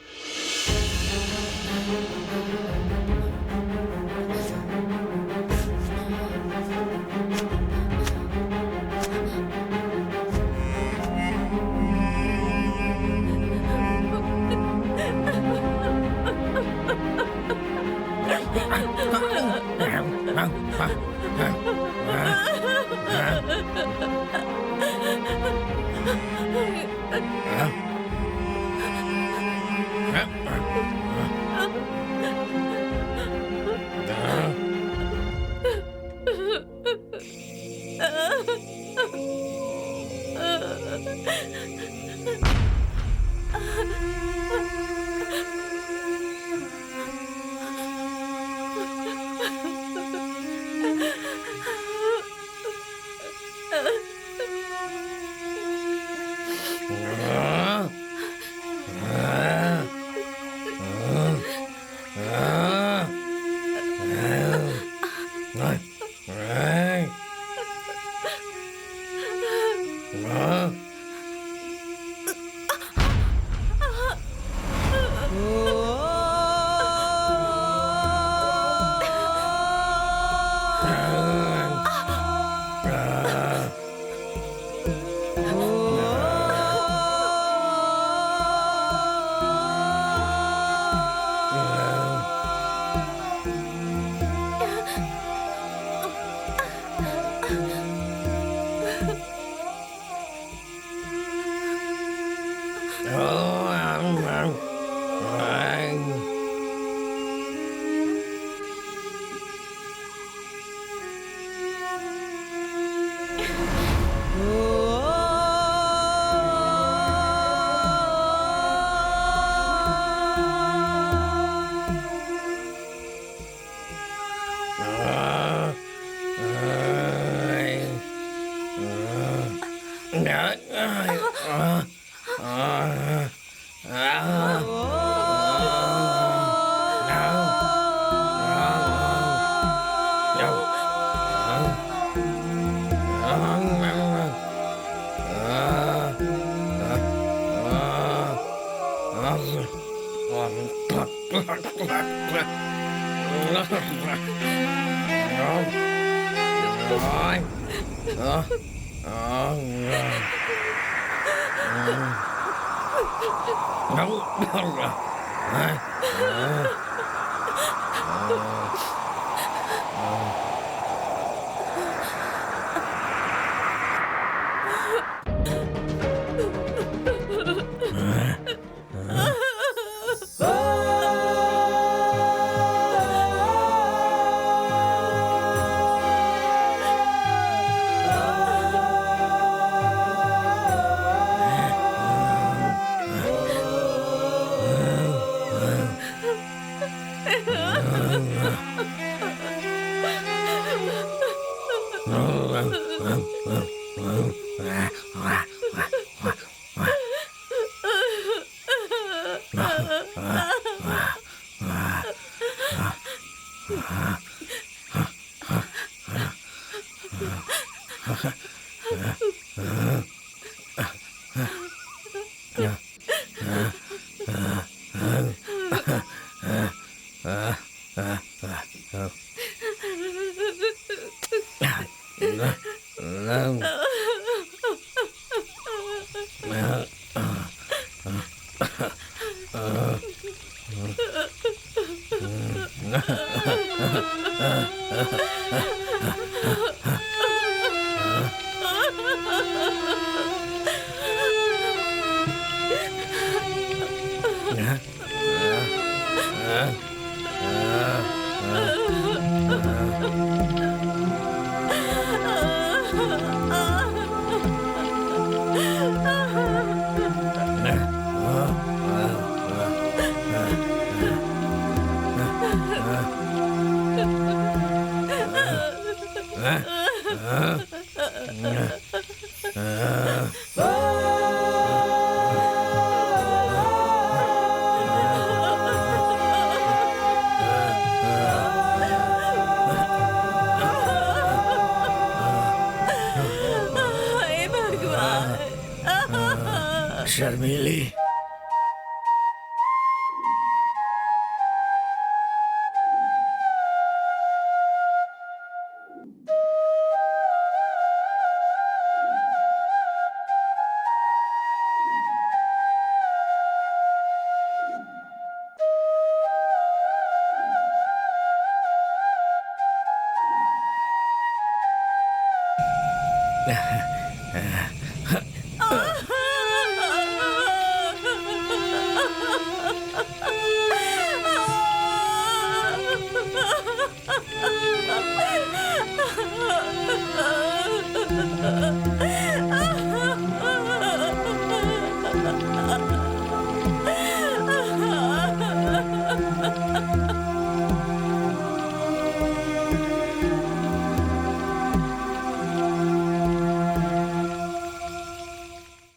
शर्मीली